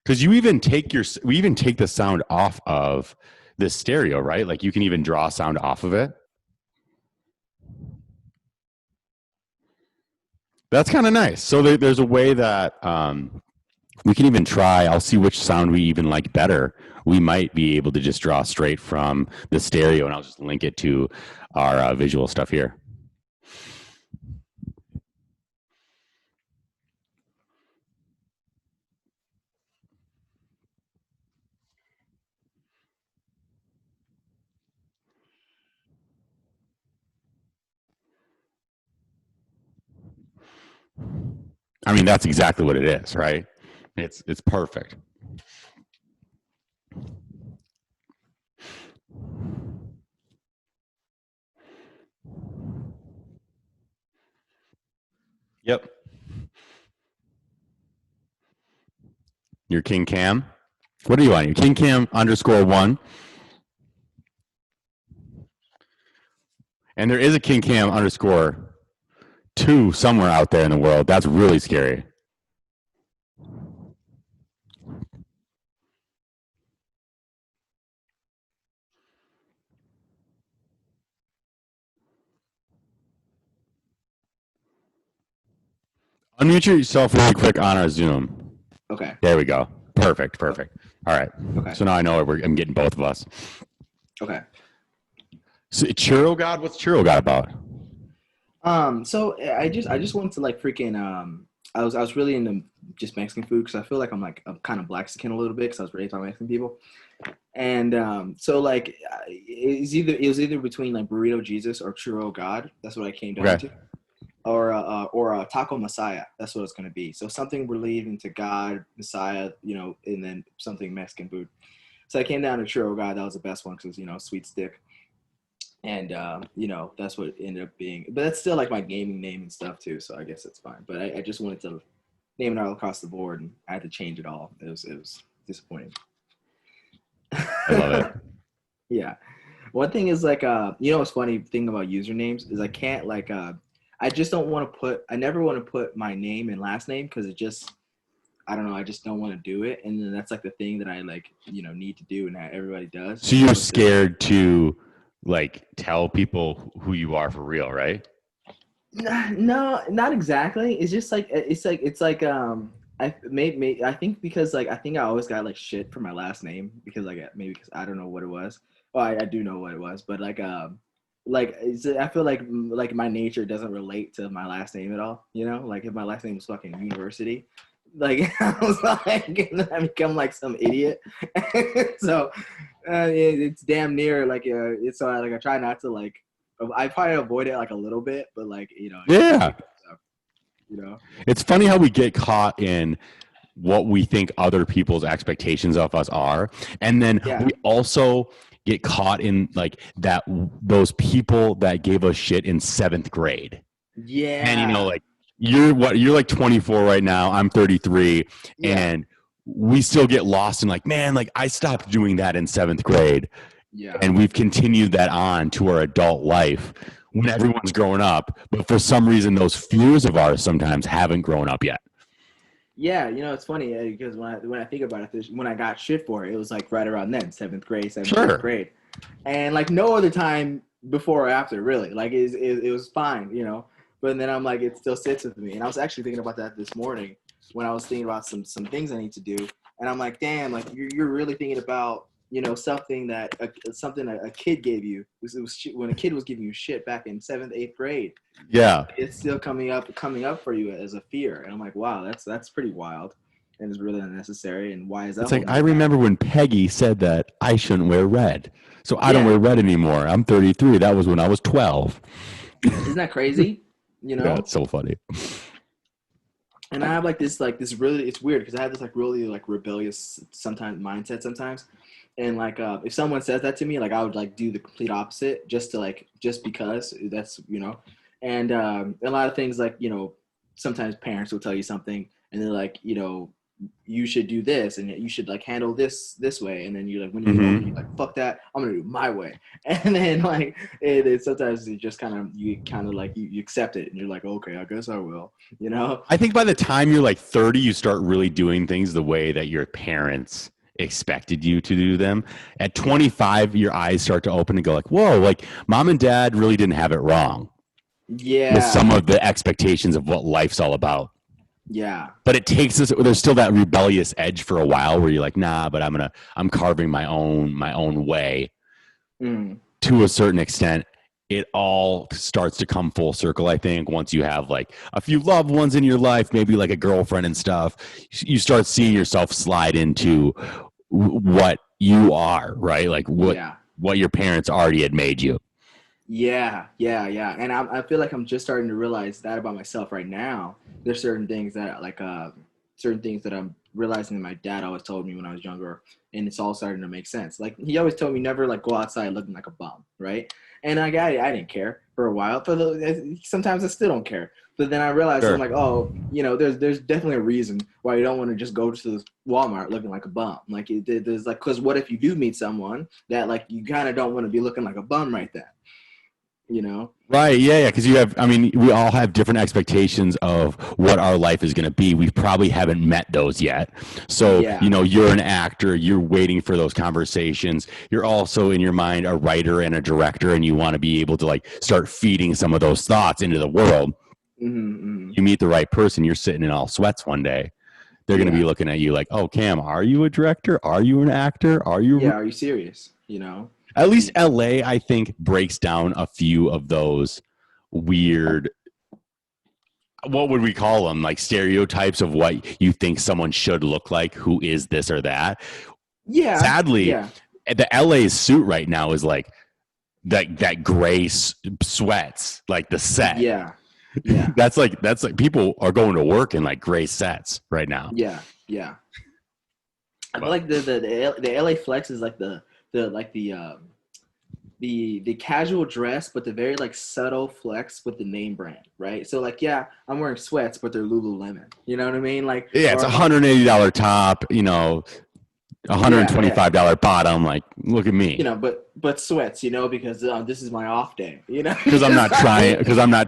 Because we even take the sound off of the stereo, right? Like you can even draw sound off of it. That's kind of nice. So there's a way that we can even try. I'll see which sound we even like better. We might be able to just draw straight from the stereo, and I'll just link it to our visual stuff here. I mean, that's exactly what it is, right? It's perfect. Yep. Your King Cam. What are you on? Your King Cam _1. And there is a King Cam _2 somewhere out there in the world. That's really scary. Unmute yourself really quick on our Zoom. Okay. There we go. Perfect. Perfect. All right. Okay. So now I know I'm getting both of us. Okay. So Churro God, what's Churro God about? So I just wanted to like freaking I was really into just Mexican food because I feel like I'm kind of black skin a little bit because I was raised by Mexican people, and so like it was either between like Burrito Jesus or Churro God. That's what I came down to, or Taco Messiah. That's what it's gonna be. So something relating to God, Messiah, and then something Mexican food. So I came down to Churro God. That was the best one because sweet stick. And that's what it ended up being, but that's still like my gaming name and stuff too, so I guess it's fine. But I just wanted to name it all across the board, and I had to change it all. It was disappointing. I love it. Yeah. One thing is like what's funny thing about usernames is I can't like I just don't want to I never want to put my name and last name because it just, I don't know, I just don't want to do it, and then that's like the thing that I like need to do and that everybody does. So you're scared to like tell people who you are for real, right? No, not exactly. It's just like I think because like I think I always got like shit for my last name because like maybe because I don't know what it was. Well, I do know what it was, but I feel like my nature doesn't relate to my last name at all. Like if my last name was fucking University, like I was like I become like some idiot. So it's damn near like it's so I try not to like. I probably avoid it like a little bit, but like Yeah. So. It's funny how we get caught in what we think other people's expectations of us are, and then we also get caught in like that those people that gave us shit in 7th grade. Yeah. And like you're like 24 right now, I'm 33, and we still get lost in like, man, like I stopped doing that in 7th grade. Yeah. And we've continued that on to our adult life when everyone's grown up, but for some reason those fears of ours sometimes haven't grown up yet. Yeah, it's funny because when I think about it, when I got shit for it, it was like right around then, 7th grade, 7th grade, and like no other time before or after, really. Like it was fine, But then I'm like, it still sits with me, and I was actually thinking about that this morning when I was thinking about some things I need to do, and I'm like, damn, like you're really thinking about something that something a kid gave you. It was when a kid was giving you shit back in 7th, 8th grade. Yeah, it's still coming up for you as a fear, and I'm like, wow, that's pretty wild, and it's really unnecessary. And why is that? it's like I remember when Peggy said that I shouldn't wear red, so I don't wear red anymore. I'm 33. That was when I was 12. Isn't that crazy? Yeah, it's so funny. And I have like this really, it's weird because I have this like really like rebellious mindset sometimes. And like if someone says that to me, like I would like do the complete opposite just because that's and a lot of things like sometimes parents will tell you something and they're like you should do this and you should like handle this way, and then you're like, when you get older, you're like, fuck that, I'm gonna do it my way. And then like it sometimes you just kind of like you accept it and you're like, okay, I guess I will, you know. I think by the time you're like 30, you start really doing things the way that your parents expected you to do them. At 25, your eyes start to open and go like, whoa, like mom and dad really didn't have it wrong. Yeah. With some of the expectations of what life's all about. Yeah. But it takes us, there's still that rebellious edge for a while where you're like, nah, but I'm carving my own way. To a certain extent. It all starts to come full circle, I think, once you have like a few loved ones in your life, maybe like a girlfriend and stuff. You start seeing yourself slide into what you are, right? Like what your parents already had made you. Yeah. And I feel like I'm just starting to realize that about myself right now. There's certain things that I'm realizing that my dad always told me when I was younger, and it's all starting to make sense. Like he always told me never like go outside looking like a bum, right? And I didn't care for a while. Sometimes I still don't care. But then I realized, sure. I'm like, oh, you know, there's definitely a reason why you don't want to just go to the Walmart looking like a bum. Like there's like, because what if you do meet someone that like you kind of don't want to be looking like a bum right then, you know? Right. Yeah. Because we all have different expectations of what our life is going to be. We probably haven't met those yet. So, you know, you're an actor, you're waiting for those conversations. You're also in your mind a writer and a director, and you want to be able to like start feeding some of those thoughts into the world. You meet the right person, you're sitting in all sweats one day. They're going to be looking at you like, oh, Cam, are you a director? Are you an actor? Are you serious? You know? At least LA, I think, breaks down a few of those weird, what would we call them? Like stereotypes of what you think someone should look like, who is this or that. Yeah. Sadly, the LA suit right now is like that gray sweats, like the set. Yeah. That's like people are going to work in like gray sets right now. Yeah. I feel like the LA flex is like the casual dress, but the very like subtle flex with the name brand, right? So like, yeah, I'm wearing sweats, but they're Lululemon. You know what I mean? Like, yeah, it's $180 top, you know, $125 bottom. Like, look at me. You know, but sweats, you know, because this is my off day. You know, because I'm not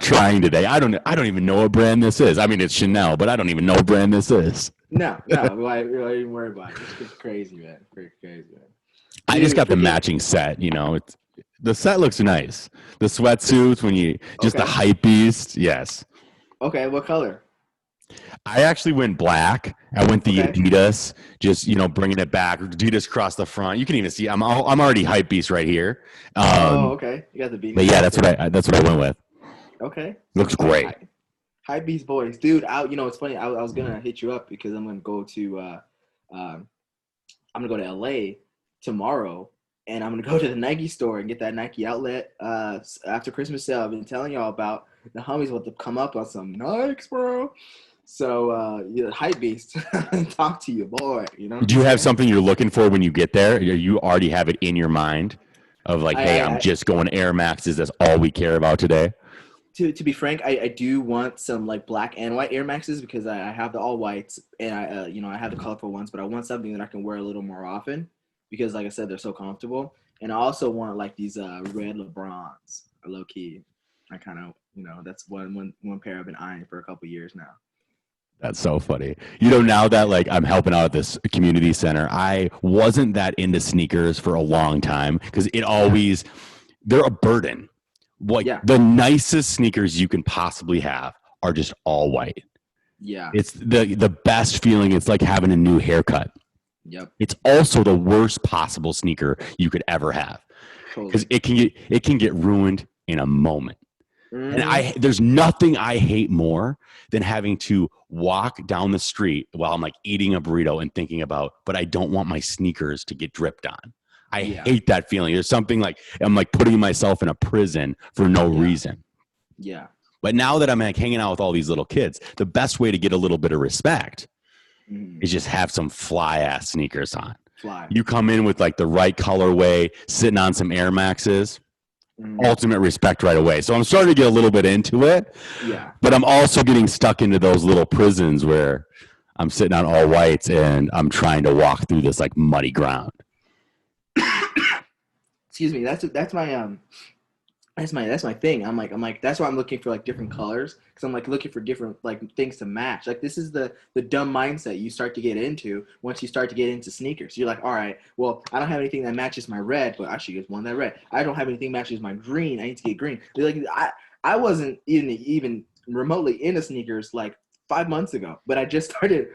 trying today. I don't even know what brand this is. I mean, it's Chanel, but I don't even know what brand this is. No, why even worry about it? It's crazy, man. Crazy, man. I just got the matching set. You know, the set looks nice. The sweatsuits when you just the hype beast. Yes. Okay, what color? I actually went black. I went the Adidas, just, you know, bringing it back. Adidas across the front. You can even see I'm already hype beast right here. Okay. You got the beat. But yeah, that's what I went with. Okay. Looks great. Hype beast boys, dude. You know, it's funny. I was gonna hit you up because I'm gonna go to LA tomorrow, and I'm gonna go to the Nike store and get that Nike outlet after Christmas sale. I've been telling y'all about. The homies want to come up on some Nikes, bro. So, hype beast, talk to you, boy. You know. Do you have something you're looking for when you get there? You already have it in your mind of like, hey, I'm just going Air Maxes. That's all we care about today. To be frank, I do want some like black and white Air Maxes because I have the all whites and I have the colorful ones, but I want something that I can wear a little more often because, like I said, they're so comfortable. And I also want like these red LeBrons, low key. I kind of, that's one pair I've been eyeing for a couple years now. That's so funny. You know, now that like I'm helping out at this community center, I wasn't that into sneakers for a long time because they're a burden. The nicest sneakers you can possibly have are just all white. Yeah. It's the best feeling. It's like having a new haircut. Yep. It's also the worst possible sneaker you could ever have because it can get ruined in a moment. And there's nothing I hate more than having to walk down the street while I'm like eating a burrito and thinking about, but I don't want my sneakers to get dripped on. I hate that feeling. There's something like I'm like putting myself in a prison for no reason. Yeah. But now that I'm like hanging out with all these little kids, the best way to get a little bit of respect is just have some fly ass sneakers on. You come in with like the right colorway, sitting on some Air Maxes. Ultimate respect right away. So I'm starting to get a little bit into it. Yeah. But I'm also getting stuck into those little prisons where I'm sitting on all whites and I'm trying to walk through this like muddy ground. Excuse me. That's my thing. I'm like that's why I'm looking for like different colors because I'm like looking for different like things to match. Like this is the dumb mindset you start to get into once you start to get into sneakers. You're like, all right, well, I don't have anything that matches my red, but I should get one that red. I don't have anything that matches my green. I need to get green. Like I wasn't even remotely into sneakers like 5 months ago, but I just started.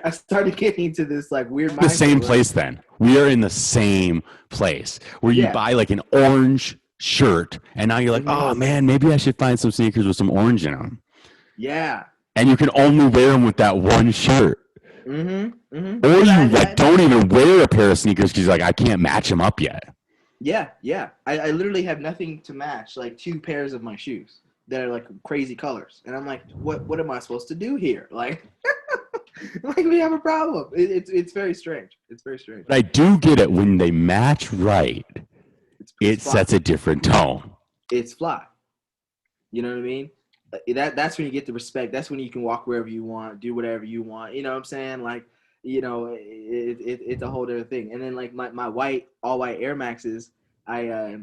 I started getting into this like weird. The same place. Then we are in the same place where you buy like an orange shirt and now you're like, oh man, maybe I should find some sneakers with some orange in them. Yeah. And you can only wear them with that one shirt. Or you like don't even wear a pair of sneakers because like I can't match them up yet. Yeah. I literally have nothing to match like 2 pairs of my shoes that are like crazy colors, and I'm like, what am I supposed to do here? Like, like we have a problem. It's very strange. It's very strange. But I do get it when they match right. It sets a different tone. It's fly. You know what I mean? That's when you get the respect. That's when you can walk wherever you want, do whatever you want. You know what I'm saying? Like, you know, it's a whole other thing. And then like my all white Air Maxes, I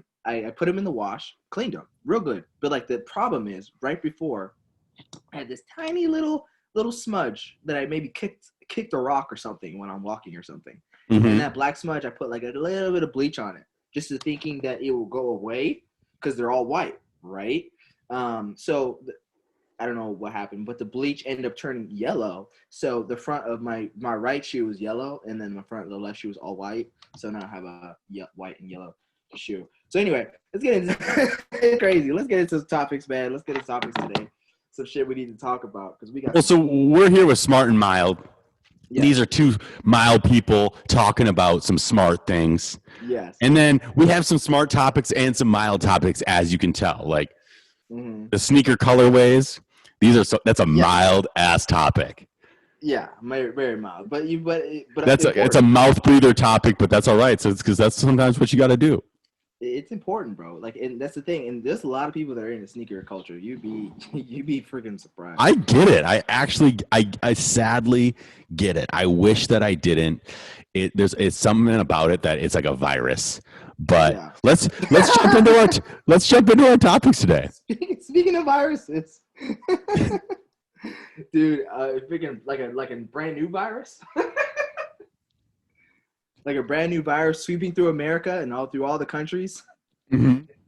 put them in the wash, cleaned them real good. But like the problem is right before I had this tiny little smudge that I maybe kicked a rock or something when I'm walking or something. And that black smudge, I put like a little bit of bleach on it, just thinking that it will go away because they're all white, right? So I don't know what happened, but the bleach ended up turning yellow. So the front of my right shoe was yellow, and then the front of the left shoe was all white. So now I have a white and yellow shoe. So anyway, let's get into it's crazy. Let's get into topics, man. Let's get into topics today. Some shit we need to talk about because we got. Well, so we're here with Smart and Mild. Yes. These are 2 mild people talking about some smart things. Yes. And then we have some smart topics and some mild topics, as you can tell. Like the sneaker colorways. That's a mild ass topic. Yeah, very, very mild. But it's a mouth breather topic, but that's all right. So it's because that's sometimes what you got to do. It's important, bro. Like, and that's the thing. And there's a lot of people that are in the sneaker culture. You'd be freaking surprised. I get it. I sadly get it. I wish that I didn't. It's something about it that it's like a virus. But let's jump into our topics today. Speaking of viruses, dude, freaking like a brand new virus. Like a brand new virus sweeping through America and through all the countries,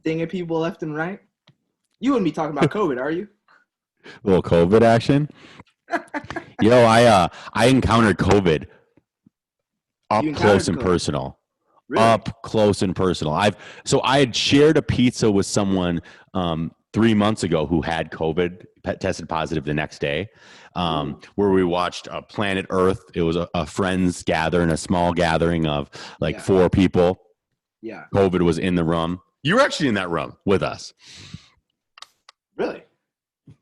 stinging people left and right. You wouldn't be talking about COVID, are you? A little COVID action. Yo, I encountered COVID up close and personal. Really? Up close and personal. I had shared a pizza with someone 3 months ago who had COVID, tested positive the next day, where we watched Planet Earth. It was a friends gathering, a small gathering of 4 people. Yeah. COVID was in the room. You were actually in that room with us. Really?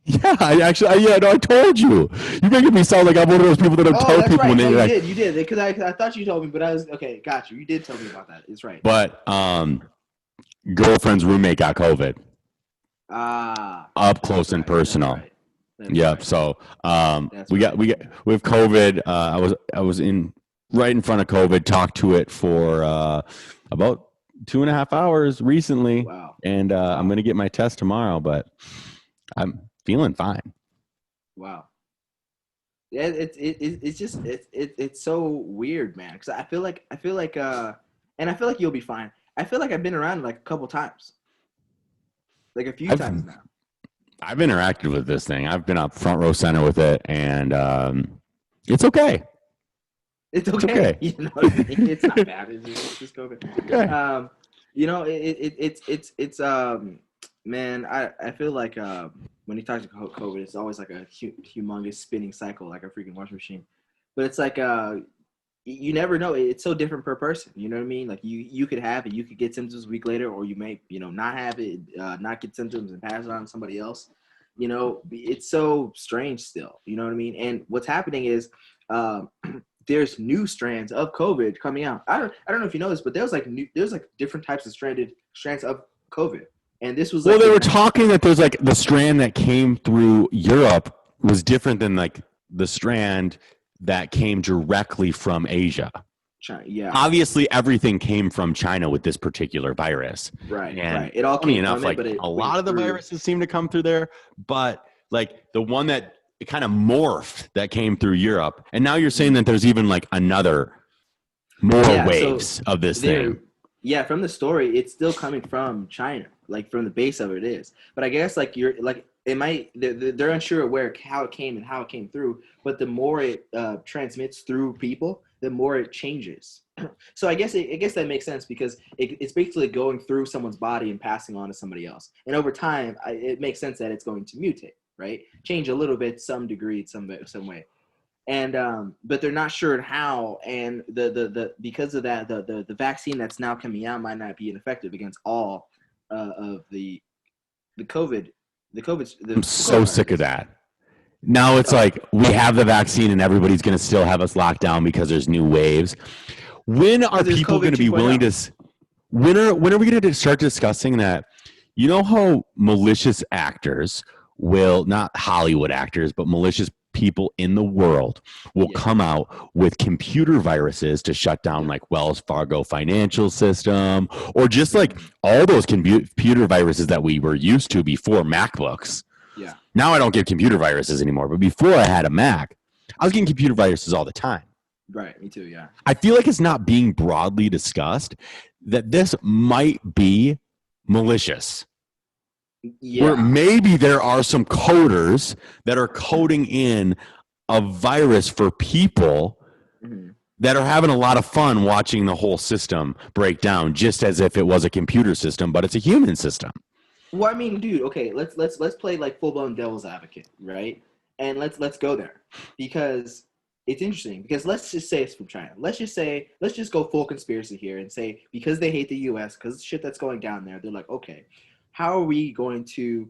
Yeah, I told you. You're making me sound like I'm one of those people that don't tell people. Right. When you did. Because I thought you told me, but I was, okay, got you. You did tell me about that. It's right. But girlfriend's roommate got COVID. Up close and personal. Right. Yep. Right. So we have COVID. I was right in front of COVID. Talked to it for about 2.5 hours recently. Wow. And I'm gonna get my test tomorrow, but I'm feeling fine. Wow. Yeah, it's so weird, man. Because I feel like and I feel like you'll be fine. I feel like I've been around like a couple times. Like a few times now. I've interacted with this thing. I've been up front row center with it, and it's okay. It's okay. You know what I mean? It's not bad. It's just COVID. Okay. You know, it's man. I feel like when you talk to COVID, it's always like a humongous spinning cycle, like a freaking washing machine. But it's like you never know. It's so different per person. You know what I mean? Like you could have it, you could get symptoms a week later, or you may, not have it, not get symptoms and pass it on to somebody else. You know, it's so strange still. You know what I mean? And what's happening is there's new strands of COVID coming out. I don't know if you know this, but there's different types of strands of COVID. And this was they were talking that there's like the strand that came through Europe was different than like the strand that came directly from Asia. China, yeah. Obviously, everything came from China with this particular virus. Right, And right. It all funny came enough, from it, like but it a went lot of the through. viruses seem to come through there, but like the one that it kind of morphed that came through Europe. And now you're saying that there's even like another more waves So of this thing. yeah, from the story, it's still coming from China, like from the base of it is. But I guess like you're like it might they're unsure of where how it came and how it came through. But the more it transmits through people, the more it changes. So I guess that makes sense because it's basically going through someone's body and passing on to somebody else. And over time, it makes sense that it's going to mutate, right? Change a little bit, some degree, some way. And but they're not sure how, and the because of that, the vaccine that's now coming out might not be effective against all of the COVID. I'm so sick of that. Now it's like we have the vaccine and everybody's going to still have us locked down because there's new waves. When are people going to be willing to? When are we going to start discussing that? You know how malicious actors will, not Hollywood actors, but malicious people in the world will come out with computer viruses to shut down like Wells Fargo financial system, or just like all those computer viruses that we were used to before MacBooks. Yeah. Now I don't get computer viruses anymore, but before I had a Mac, I was getting computer viruses all the time. Right, me too, yeah. I feel like it's not being broadly discussed that this might be malicious. Yeah. Where maybe there are some coders that are coding in a virus for people that are having a lot of fun watching the whole system break down, just as if it was a computer system, but it's a human system. Well, I mean, dude, okay, let's play like full blown devil's advocate, right? And let's go there because it's interesting. Because let's just say it's from China. Let's just go full conspiracy here and say because they hate the U.S. because of the shit that's going down there, they're like, okay, how are we going to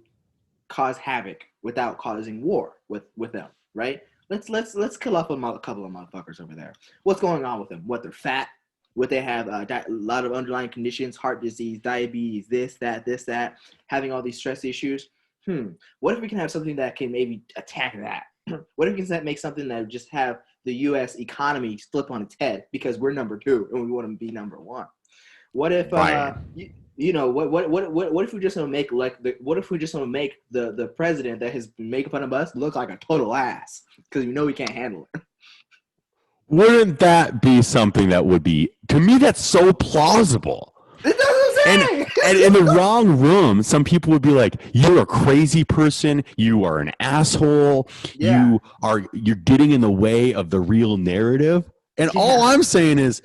cause havoc without causing war with them, right? Let's kill off a couple of motherfuckers over there. What's going on with them? What, they're fat? What, they have a lot of underlying conditions, heart disease, diabetes, this, that, having all these stress issues. What if we can have something that can maybe attack that? What if we can make something that would just have the U.S. economy flip on its head because we're number 2 and we want to be number 1? What if you know what if we just want to make the president that has been making fun of us look like a total ass because we know we can't handle it? Wouldn't that be something that would be, to me, that's so plausible. And in the wrong room, some people would be like, you're a crazy person. You are an asshole. Yeah. You're getting in the way of the real narrative. And all I'm saying is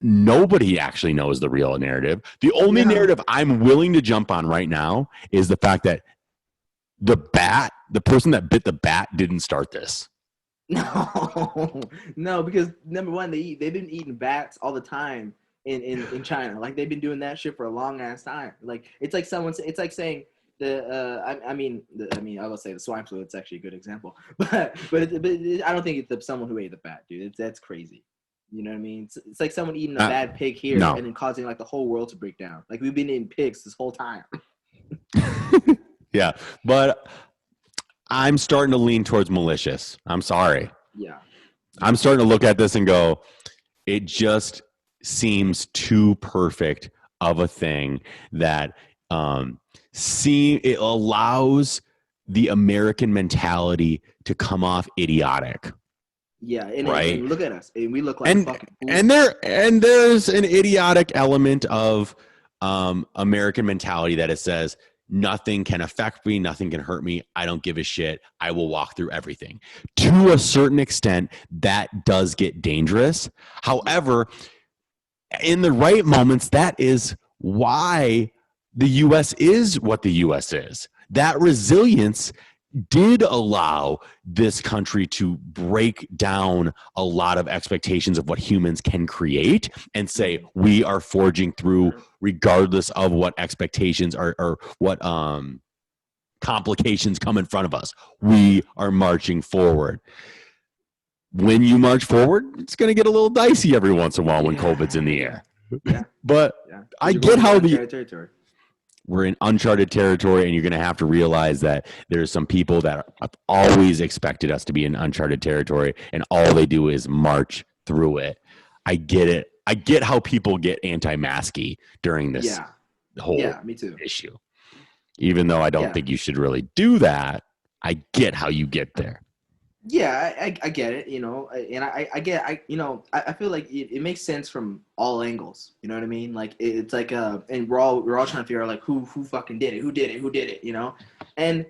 nobody actually knows the real narrative. The only narrative I'm willing to jump on right now is the fact that the person that bit the bat didn't start this. No, because number one, they've been eating bats all the time in China. Like they've been doing that shit for a long ass time. Like it's like saying I will say the swine flu. It's actually a good example, but I don't think it's someone who ate the bat, dude. That's crazy. You know what I mean? It's like someone eating a bad pig here and then causing like the whole world to break down. Like we've been eating pigs this whole time. Yeah, but I'm starting to lean towards malicious. I'm sorry. Yeah. I'm starting to look at this and go, it just seems too perfect of a thing that it allows the American mentality to come off idiotic. Yeah, and look at us. And we look like fucking fools. And there's an idiotic element of American mentality that it says, nothing can affect me. Nothing can hurt me. I don't give a shit. I will walk through everything. To a certain extent, that does get dangerous. However, in the right moments, that is why the U.S. is what the U.S. is. That resilience did allow this country to break down a lot of expectations of what humans can create and say we are forging through regardless of what expectations are or what complications come in front of us. We are marching forward. When you march forward, it's going to get a little dicey every once in a while when COVID's in the air. Yeah. But I get how we're in uncharted territory, and you're going to have to realize that there's some people that have always expected us to be in uncharted territory, and all they do is march through it. I get it. I get how people get anti-masky during this whole me too. issue. Even though I don't think you should really do that, I get how you get there. Yeah, I get it, you know, and I feel like it makes sense from all angles. You know what I mean? Like it's like and we're all trying to figure out like who fucking did it, who did it, you know? And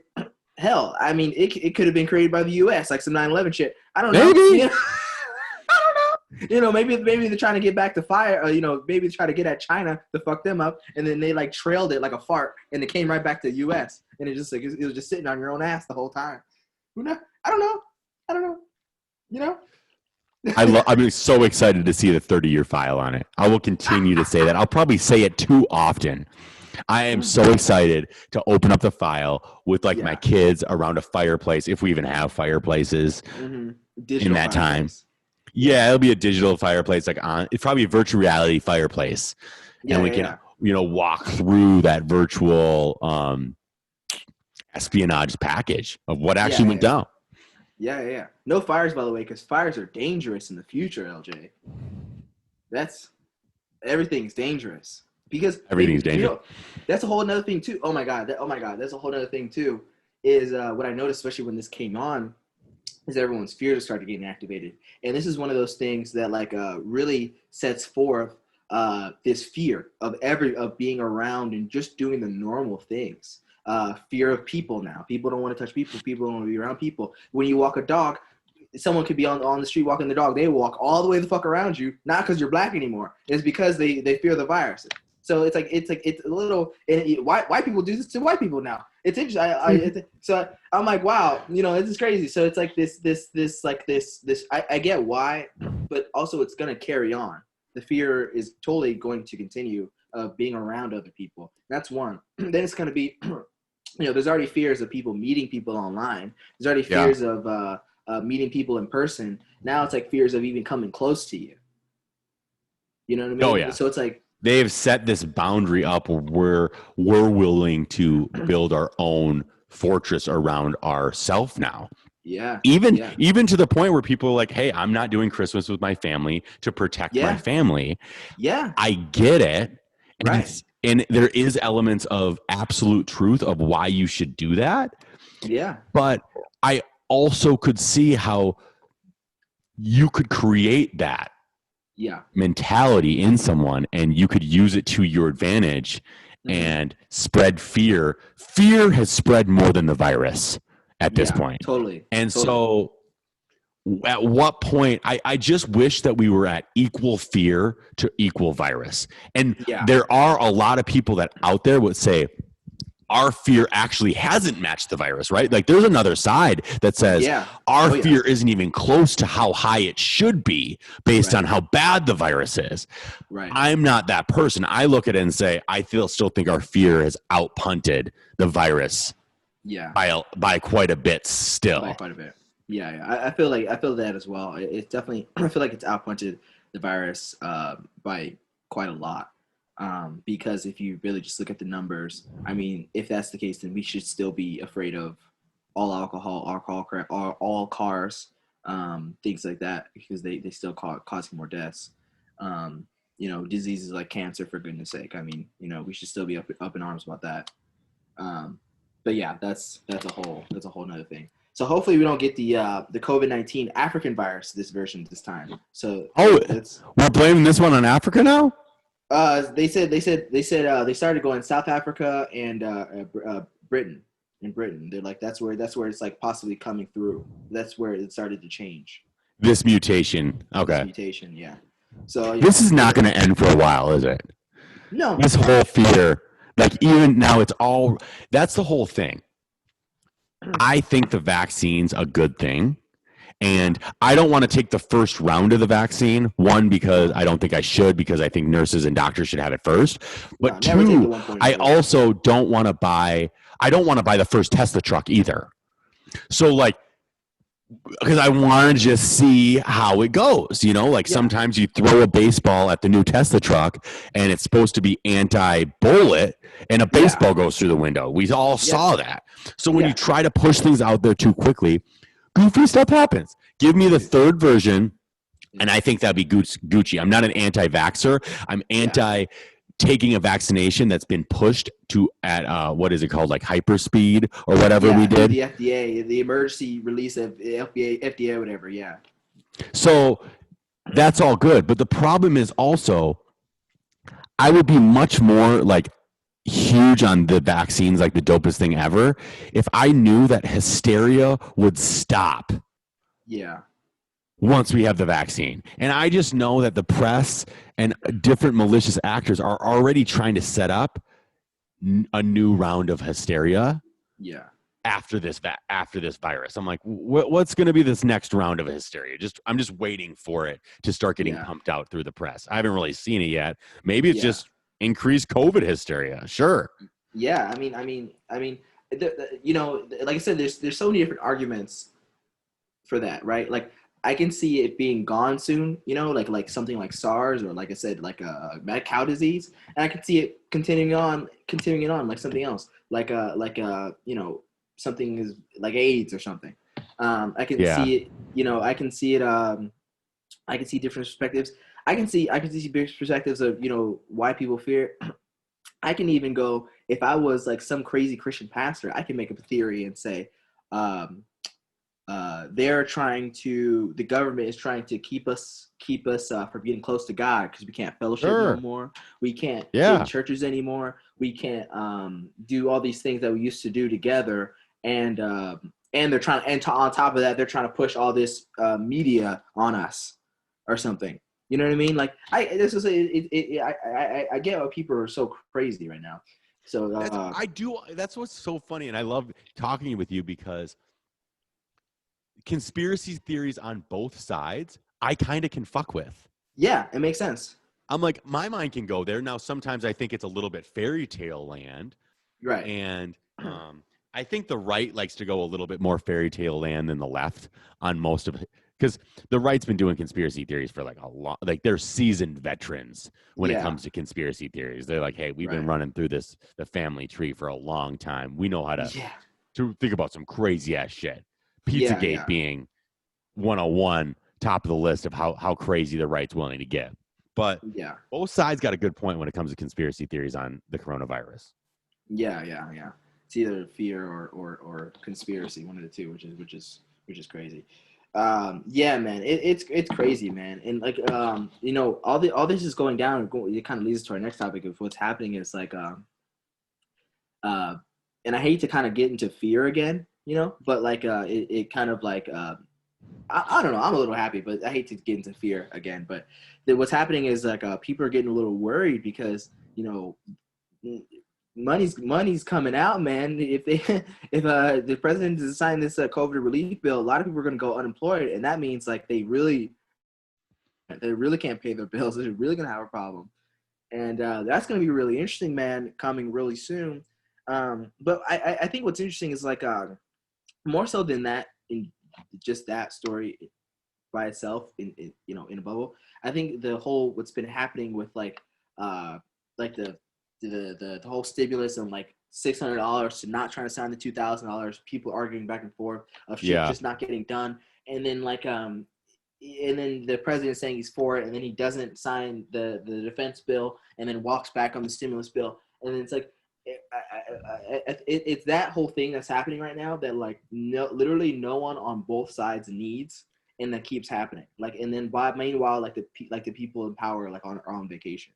hell, I mean, it could have been created by the U.S. like some 9/11 shit. I don't know. Maybe. You know? I don't know. You know, maybe they're trying to get back to fire. You know, maybe try to get at China to fuck them up, and then they like trailed it like a fart, and it came right back to the U.S. and it just like it was just sitting on your own ass the whole time. Who knows? I don't know. You know? I'm so excited to see the 30-year file on it. I will continue to say that. I'll probably say it too often. I am so excited to open up the file with like my kids around a fireplace, if we even have fireplaces in that time. Yeah, it'll be a digital fireplace, like it's probably a virtual reality fireplace. And we can, you know, walk through that virtual espionage package of what actually went down. Yeah. No fires, by the way, because fires are dangerous in the future, LJ. Everything's dangerous. Because everything's dangerous. You know, that's a whole other thing, too. Oh, my God. That's a whole other thing, too, is what I noticed, especially when this came on, is everyone's fears started getting activated. And this is one of those things that, like, really sets forth this fear of being around and just doing the normal things. Fear of people now. People don't want to touch people. People don't want to be around people. When you walk a dog, someone could be on the street walking the dog. They walk all the way the fuck around you, not because you're black anymore. It's because they fear the virus. So it's a little. And white people do this to white people now. It's interesting. So I'm like, wow, you know, this is crazy. So it's like this. I get why, but also it's gonna carry on. The fear is totally going to continue of being around other people. That's one. Then it's gonna be. You know, there's already fears of people meeting people online. There's already fears of meeting people in person. Now it's like fears of even coming close to you. You know what I mean? Oh, yeah. So it's like they've set this boundary up where we're willing to build our own fortress around ourselves now. Yeah. Even to the point where people are like, hey, I'm not doing Christmas with my family to protect my family. Yeah. I get it. Right. And there is elements of absolute truth of why you should do that. Yeah. But I also could see how you could create that mentality in someone and you could use it to your advantage and spread fear. Fear has spread more than the virus at this point. Totally. And so at what point I just wish that we were at equal fear to equal virus. And there are a lot of people that out there would say our fear actually hasn't matched the virus, right? Like there's another side that says our fear isn't even close to how high it should be based on how bad the virus is. Right. I'm not that person. I look at it and say, I still think our fear has outpunted the virus by quite a bit still. By quite a bit. Yeah. I feel that as well. It's definitely, I feel like it's outpunted the virus by quite a lot. Because if you really just look at the numbers, I mean, if that's the case, then we should still be afraid of all alcohol, all cars, things like that, because they still causing more deaths. You know, diseases like cancer, for goodness sake. I mean, you know, we should still be up in arms about that. But yeah, that's a whole nother thing. So hopefully we don't get the COVID-19 African virus this time. So we're blaming this one on Africa now. They said they started going South Africa and Britain. In Britain, they're like that's where it's like possibly coming through. That's where it started to change. This mutation, okay. This mutation, yeah. So this is not going to end for a while, is it? No. This whole fear, like even now, it's all. That's the whole thing. I think the vaccine's a good thing. And I don't want to take the first round of the vaccine. One, because I don't think I should, because I think nurses and doctors should have it first. But two, I also don't want to buy. I don't want to buy the first Tesla truck either. So like, because I want to just see how it goes. You know, like sometimes you throw a baseball at the new Tesla truck and it's supposed to be anti-bullet and a baseball goes through the window. We all saw that. So when you try to push things out there too quickly, goofy stuff happens. Give me the third version, and I think that'd be Gucci. I'm not an anti-vaxxer. I'm anti taking a vaccination that's been pushed to at what is it called, like hyperspeed or whatever we did. The FDA, the emergency release of FDA, whatever. Yeah. So that's all good, but the problem is also, I would be much more like huge on the vaccines, like the dopest thing ever, if I knew that hysteria would stop. Yeah. Once we have the vaccine. And I just know that the press and different malicious actors are already trying to set up a new round of hysteria. Yeah. After this virus. I'm like, what's going to be this next round of hysteria? I'm just waiting for it to start getting pumped out through the press. I haven't really seen it yet. Maybe it's just increased COVID hysteria. Sure. Yeah. I mean, you know, like I said, there's so many different arguments for that, right? Like, I can see it being gone soon, you know, like something like SARS, or like I said, like a mad cow disease, and I can see it continuing on like something else, like you know, something is like AIDS or something. I can see it, you know, I can see it. I can see different perspectives. I can see perspectives of, you know, why people fear it. I can even go, if I was like some crazy Christian pastor, I can make up a theory and say, the government is trying to keep us from getting close to God, because we can't fellowship no more. We can't get in churches anymore. We can't do all these things that we used to do together. And they're trying, and on top of that, they're trying to push all this media on us or something. You know what I mean? Like, I get why people are so crazy right now. So I do. That's what's so funny, and I love talking with you, because conspiracy theories on both sides, I kind of can fuck with. Yeah, it makes sense. I'm like, my mind can go there. Now, sometimes I think it's a little bit fairy tale land. Right. And I think the right likes to go a little bit more fairy tale land than the left on most of it. Because the right's been doing conspiracy theories for like a long, like they're seasoned veterans when it comes to conspiracy theories. They're like, hey, we've been running through the family tree for a long time. We know how to think about some crazy ass shit. Pizzagate being 101, top of the list of how crazy the right's willing to get. But both sides got a good point when it comes to conspiracy theories on the coronavirus. Yeah. It's either fear or conspiracy, one of the two, which is crazy. Yeah, man, it's crazy, man. And like, you know, all this is going down. It kind of leads us to our next topic of what's happening is like, and I hate to kind of get into fear again, you know, but like, it kind of like, I don't know. I'm a little happy, but I hate to get into fear again. But what's happening is like, people are getting a little worried because, you know, money's coming out, man. If the president is signing this COVID relief bill, a lot of people are going to go unemployed, and that means like they really can't pay their bills. They're really going to have a problem, and that's going to be really interesting, man. Coming really soon. But I think what's interesting is like, more so than that, in just that story by itself, in you know, in a bubble. I think the whole what's been happening with like the whole stimulus and like $600 to not trying to sign the $2,000, people arguing back and forth of shit just not getting done, and then like and then the president saying he's for it, and then he doesn't sign the defense bill, and then walks back on the stimulus bill, and then it's like it's that whole thing that's happening right now that like literally no one on both sides needs, and that keeps happening. Like, and then meanwhile, like the people in power like are on vacation.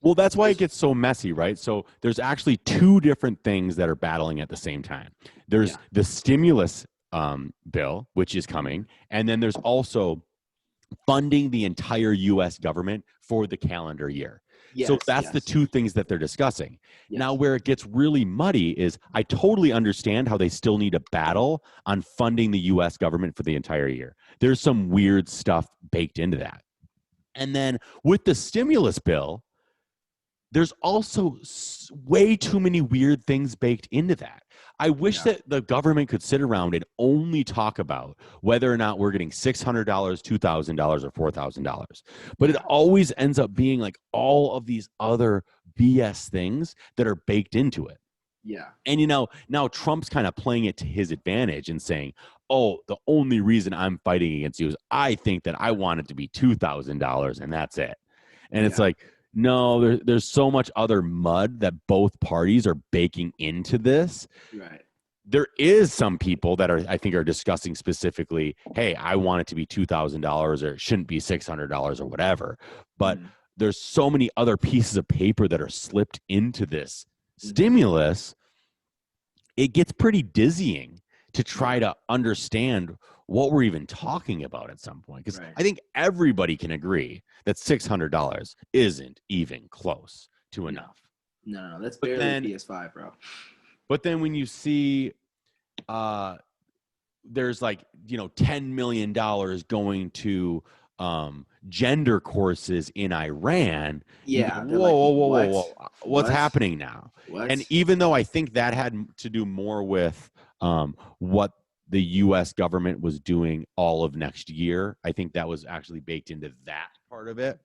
Well, that's why it gets so messy, right? So there's actually two different things that are battling at the same time. There's the stimulus bill, which is coming, and then there's also funding the entire U.S. government for the calendar year. So that's the two things that they're discussing. Now, where it gets really muddy is I totally understand how they still need a battle on funding the U.S. government for the entire year. There's some weird stuff baked into that. And then with the stimulus bill, there's also way too many weird things baked into that. I wish that the government could sit around and only talk about whether or not we're getting $600, $2,000, or $4,000. But it always ends up being like all of these other BS things that are baked into it. Yeah. And, now Trump's kind of playing it to his advantage and saying, oh, the only reason I'm fighting against you is I think that I want it to be $2,000 and that's it. And it's like, no, there's so much other mud that both parties are baking into this. Right. There is some people that I think are discussing specifically, hey, I want it to be $2,000 or it shouldn't be $600 or whatever. But there's so many other pieces of paper that are slipped into this stimulus. It gets pretty dizzying to try to understand what we're even talking about at some point. Because I think everybody can agree that $600 isn't even close to enough. No, that's barely PS5, bro. But then when you see there's like, $10 million going to gender courses in Iran. Yeah. Whoa. What's happening now? And even though I think that had to do more with what the U.S. government was doing all of next year, I think that was actually baked into that part of it.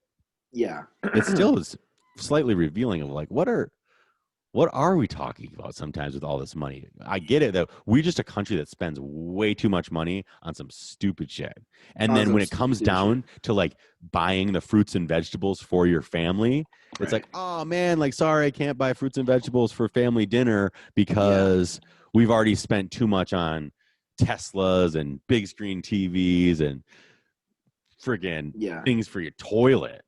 Yeah. It still is slightly revealing of like, what are we talking about sometimes with all this money? I get it, though. We're just a country that spends way too much money on some stupid shit. And then when it comes down to like buying the fruits and vegetables for your family, it's like, oh man, like, sorry, I can't buy fruits and vegetables for family dinner because we've already spent too much on Teslas and big screen TVs and friggin' things for your toilet.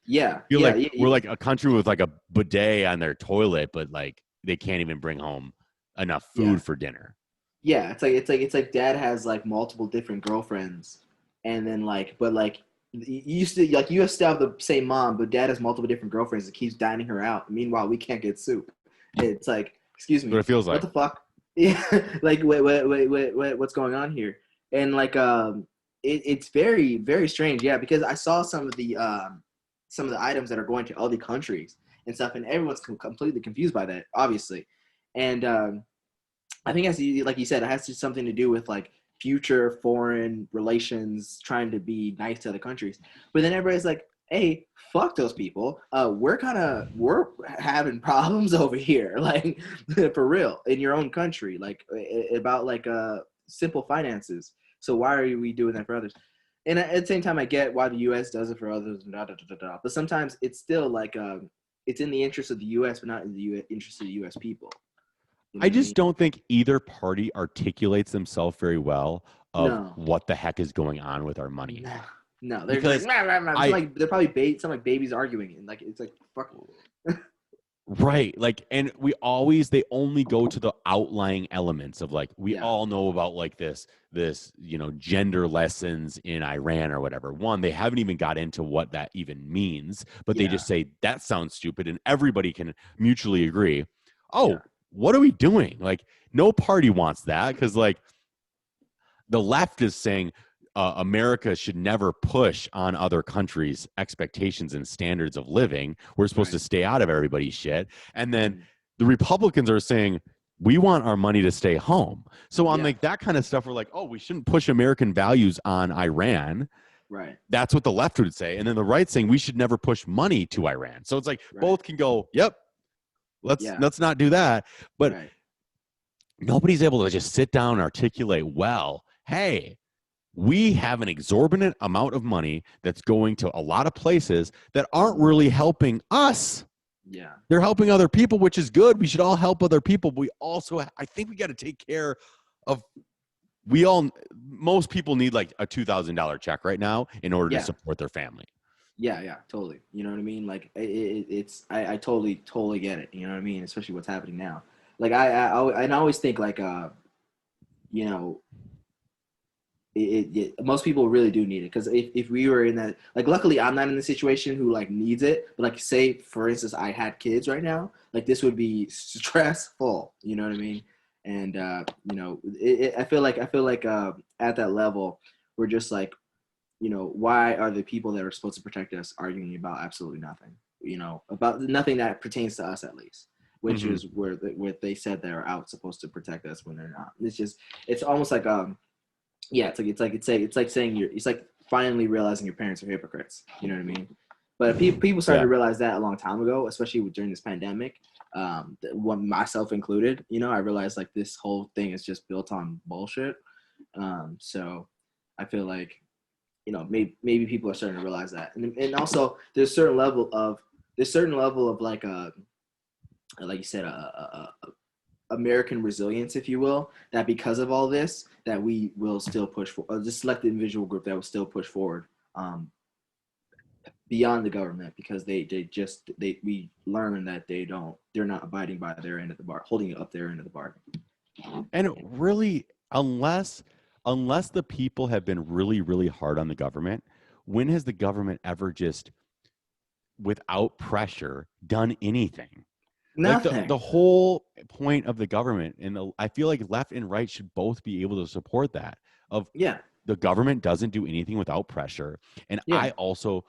We're like a country with like a bidet on their toilet, but like they can't even bring home enough food for dinner. Yeah, it's like dad has like multiple different girlfriends, and then you have to have the same mom, but dad has multiple different girlfriends and keeps dining her out. Meanwhile, we can't get soup. It's like, excuse me, what it feels like. What the fuck? Yeah, like wait, what's going on here? And like it's very, very strange. Yeah, because I saw some of the items that are going to other countries and stuff, and everyone's completely confused by that, obviously. And I think, like you said, it has something to do with like future foreign relations, trying to be nice to other countries. But then everybody's like, hey, fuck those people. We're having problems over here, like for real, in your own country, like about like simple finances. So why are we doing that for others? And at the same time, I get why the U.S. does it for others, but sometimes it's still like it's in the interest of the U.S., but not in the interest of the U.S. people. I just don't think either party articulates themselves very well of what the heck is going on with our money. No, they're just like, they're probably some like babies arguing, and like it's like fuck. Right. Like, and they only go to the outlying elements of like, we all know about like this, gender lessons in Iran or whatever. One, they haven't even got into what that even means, but they just say that sounds stupid and everybody can mutually agree. Oh, what are we doing? Like, no party wants that because like the left is saying, America should never push on other countries' expectations and standards of living. We're supposed to stay out of everybody's shit. And then the Republicans are saying, we want our money to stay home. So on like that kind of stuff, we're like, oh, we shouldn't push American values on Iran. Right. That's what the left would say. And then the right saying we should never push money to Iran. So it's like both can go, yep, let's not do that. But nobody's able to just sit down and articulate, well, hey, we have an exorbitant amount of money that's going to a lot of places that aren't really helping us. Yeah. They're helping other people, which is good. We should all help other people. But I think we got to take care of, most people need like a $2,000 check right now in order to support their family. Yeah, totally. You know what I mean? Like I totally get it. You know what I mean? Especially what's happening now. Like I always think like, most people really do need it, because if we were in that, like, luckily I'm not in the situation who like needs it, but like say for instance I had kids right now, like this would be stressful, you know what I mean? And I feel like at that level we're just like, why are the people that are supposed to protect us arguing about absolutely nothing, about nothing that pertains to us at least? which is where they said they're out supposed to protect us when they're not. It's almost like it's like saying it's like finally realizing your parents are hypocrites. You know what I mean? But people started to realize that a long time ago, especially during this pandemic. Myself included, I realized like this whole thing is just built on bullshit. So I feel like, maybe people are starting to realize that, and also there's a certain level of like you said, American resilience, if you will, that because of all this, that we will still push for the selected individual group that will still push forward beyond the government, because we learn that they're not abiding by their end of the bar, holding up their end of the bargain. And really, unless the people have been really, really hard on the government, when has the government ever just, without pressure, done anything? Nothing. Like the whole point of the government, and I feel like left and right should both be able to support that. The government doesn't do anything without pressure, and I also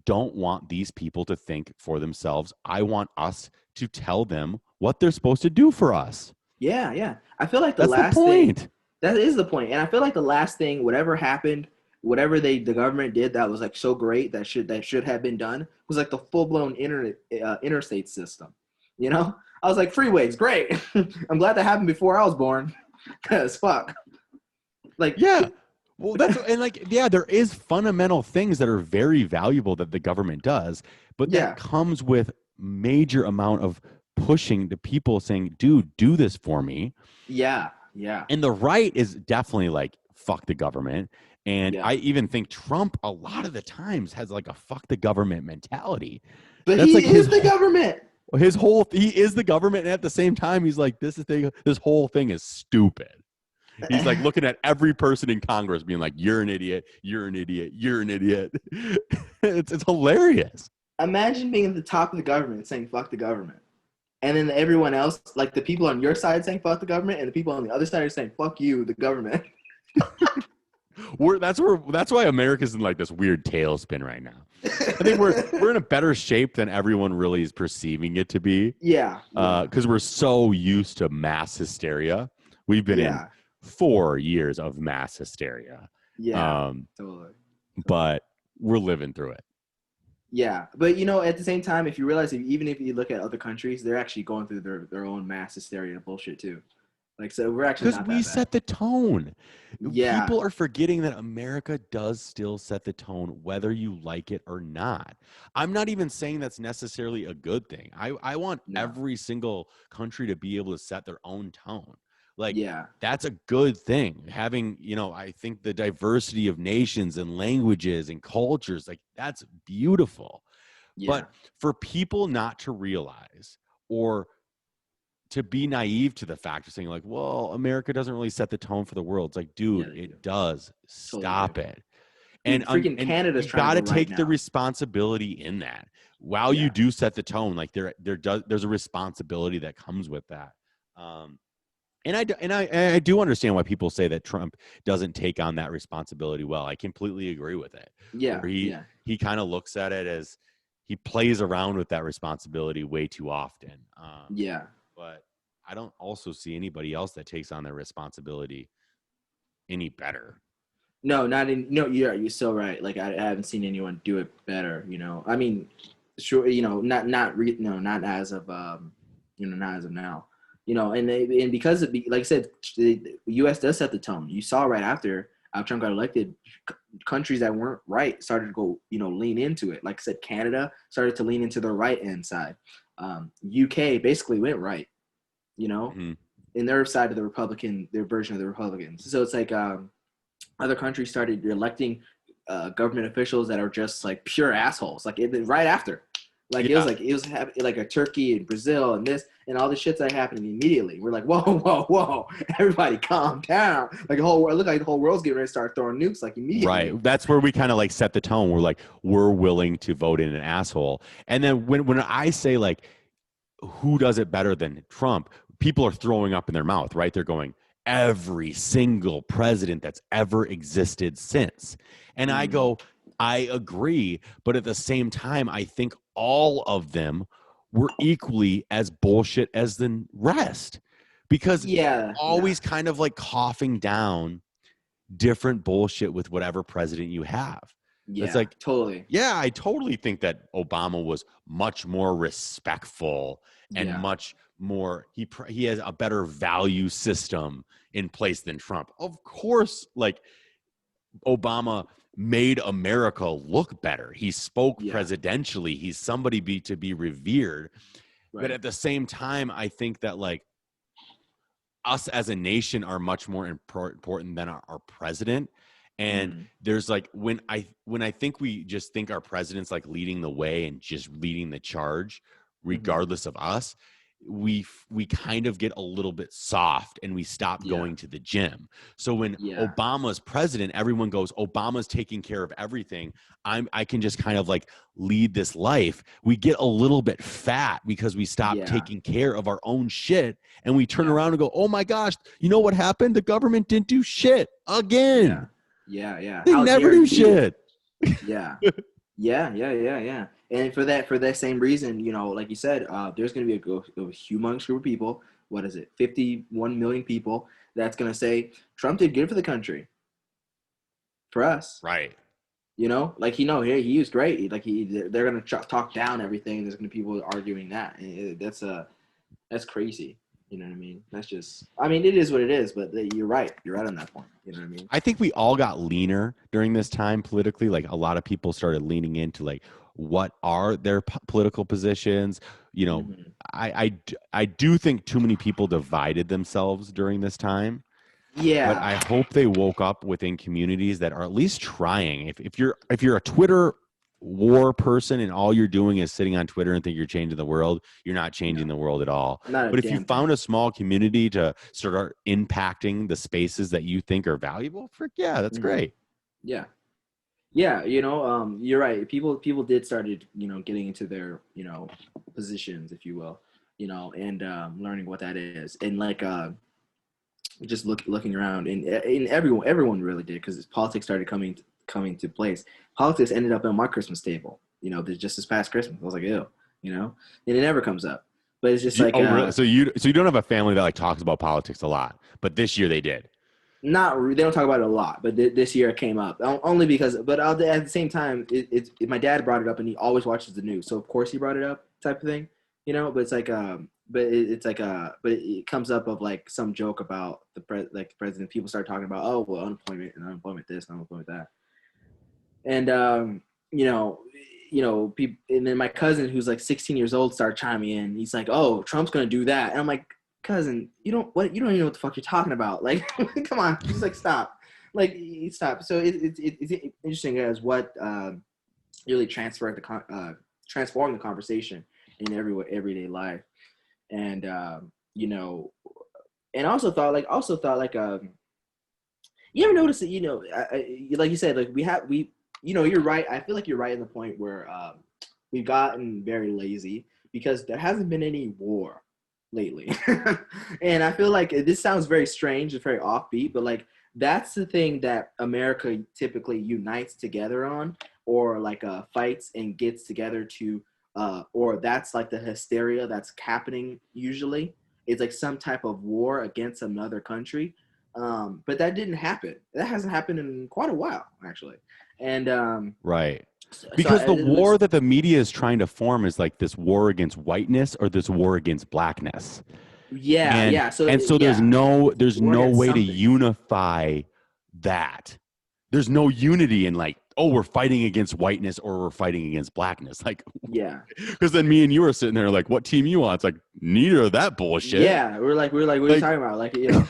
don't want these people to think for themselves. I want us to tell them what they're supposed to do for us. Yeah. I feel like that's the point. That is the point, and I feel like the last thing, whatever happened, whatever the government did that was like so great that should have been done, was like the full blown interstate system. I was like, freeways, great. I'm glad that happened before I was born, because fuck. Like, yeah. Well, there is fundamental things that are very valuable that the government does, but that comes with major amount of pushing to people saying, dude, do this for me. Yeah. And the right is definitely like, fuck the government. And I even think Trump a lot of the times has like a fuck the government mentality. But he is the government. He is the government, and at the same time, he's like, this whole thing is stupid. He's like looking at every person in Congress being like, you're an idiot, you're an idiot, you're an idiot. It's hilarious. Imagine being at the top of the government saying fuck the government. And then everyone else, like the people on your side saying fuck the government, and the people on the other side are saying fuck you, the government. That's why America's in like this weird tailspin right now. I think we're in a better shape than everyone really is perceiving it to be. Yeah. Because we're so used to mass hysteria. We've been in 4 years of mass hysteria. Yeah. Totally. But we're living through it. Yeah, but at the same time, if you realize even if you look at other countries, they're actually going through their own mass hysteria bullshit too. Like, so we're actually because we set the tone. Yeah, people are forgetting that America does still set the tone, whether you like it or not. I'm not even saying that's necessarily a good thing. I want every single country to be able to set their own tone. Like, that's a good thing. Having, I think the diversity of nations and languages and cultures, like, that's beautiful. But for people not to realize or to be naive to the fact of saying like, well, America doesn't really set the tone for the world. It's like, dude, it does. Stop it. And freaking Canada's trying to gotta take the responsibility in that. While you do set the tone, like there's a responsibility that comes with that. And I do understand why people say that Trump doesn't take on that responsibility well. I completely agree with it. He kind of looks at it as he plays around with that responsibility way too often. But I don't also see anybody else that takes on their responsibility any better. No, you're so right. Like, I haven't seen anyone do it better. I mean, sure, not as of not as of now. And because like I said, the U.S. does set the tone. You saw right after Trump got elected, countries that weren't right started to go, lean into it. Like I said, Canada started to lean into the right hand side. UK basically went right, in their side of their version of the Republicans. So it's like other countries started electing government officials that are just like pure assholes. Like right after. Like it was like a Turkey and Brazil and this and all the shit's that happening immediately. We're like, whoa, everybody calm down. Like the whole world's getting ready to start throwing nukes like immediately. Right. That's where we kind of like set the tone. We're like, we're willing to vote in an asshole. And then when I say like, who does it better than Trump? People are throwing up in their mouth, right? They're going, every single president that's ever existed since. And I go, I agree, but at the same time, I think all of them were equally as bullshit as the rest, because always kind of like coughing down different bullshit with whatever president you have. It's like, totally. Yeah, I totally think that Obama was much more respectful and much more, he has a better value system in place than Trump. Of course, like, Obama made America look better. He spoke presidentially. He's somebody to be revered. Right. But at the same time, I think that like us as a nation are much more important than our president. And there's like, when I think we just think our president's like leading the way and just leading the charge, regardless of us, we kind of get a little bit soft and we stop going to the gym. So when Obama's president, everyone goes, Obama's taking care of everything. I can just kind of like lead this life. We get a little bit fat because we stop taking care of our own shit, and we turn around and go, oh my gosh, you know what happened? The government didn't do shit again. They never do shit. Yeah. And for that same reason, you know, like you said, there's going to be a humongous group of people. What is it? 51 million people that's going to say Trump did good for the country. For us, right? You know, like he was great. Like they're going to talk down everything. There's going to be people arguing that. And that's crazy. You know what I mean? That's just, I mean, it is what it is, but you're right. You're right on that point. You know what I mean? I think we all got leaner during this time politically. Like, a lot of people started leaning into like, what are their political positions? You know, I do think too many people divided themselves during this time. Yeah. But I hope they woke up within communities that are at least trying. If you're a Twitter war person and all you're doing is sitting on Twitter and think you're changing the world, you're not changing the world at all. But if you found a small community to start impacting the spaces that you think are valuable, that's great. Yeah, you know, you're right. People did started, you know, getting into their, you know, positions, if you will, you know, and learning what that is, and like just looking around, and everyone really did, because politics started coming to place. Politics ended up on my Christmas table, you know, just this past Christmas. I was like, ew, you know, and it never comes up. But it's just like, really? So you don't have a family that like talks about politics a lot, but this year they did. They don't talk about it a lot, but this year it came up only because. But at the same time, my dad brought it up, and he always watches the news, so of course he brought it up, type of thing, you know. But it's like, but it comes up of like some joke about the president. People start talking about, oh well, unemployment this, unemployment that, and you know, people, and then my cousin who's like 16 years old started chiming in. He's like, oh, Trump's gonna do that, and I'm like, cousin, you don't even know what the fuck you're talking about. Like, come on, just like stop, like stop. So it's interesting as what really transformed the conversation in everyday life, and you know, and also thought like you ever notice that, you know, like you said, like we you know, you're right. I feel like you're right in the point where we've gotten very lazy because there hasn't been any war lately. And I feel like this sounds very strange, it's very offbeat, but like that's the thing that America typically unites together on, or like fights and gets together to or that's like the hysteria that's happening usually. It's like some type of war against another country. But that didn't happen. That hasn't happened in quite a while, actually. And right. Because the war that the media is trying to form is like this war against whiteness or this war against blackness. So there's no way to unify that. There's no unity in like, oh, we're fighting against whiteness or we're fighting against blackness. Like, because then me and you are sitting there like, what team you want? It's like, neither of that bullshit. Yeah, we're like, what are you talking about? Like, you know.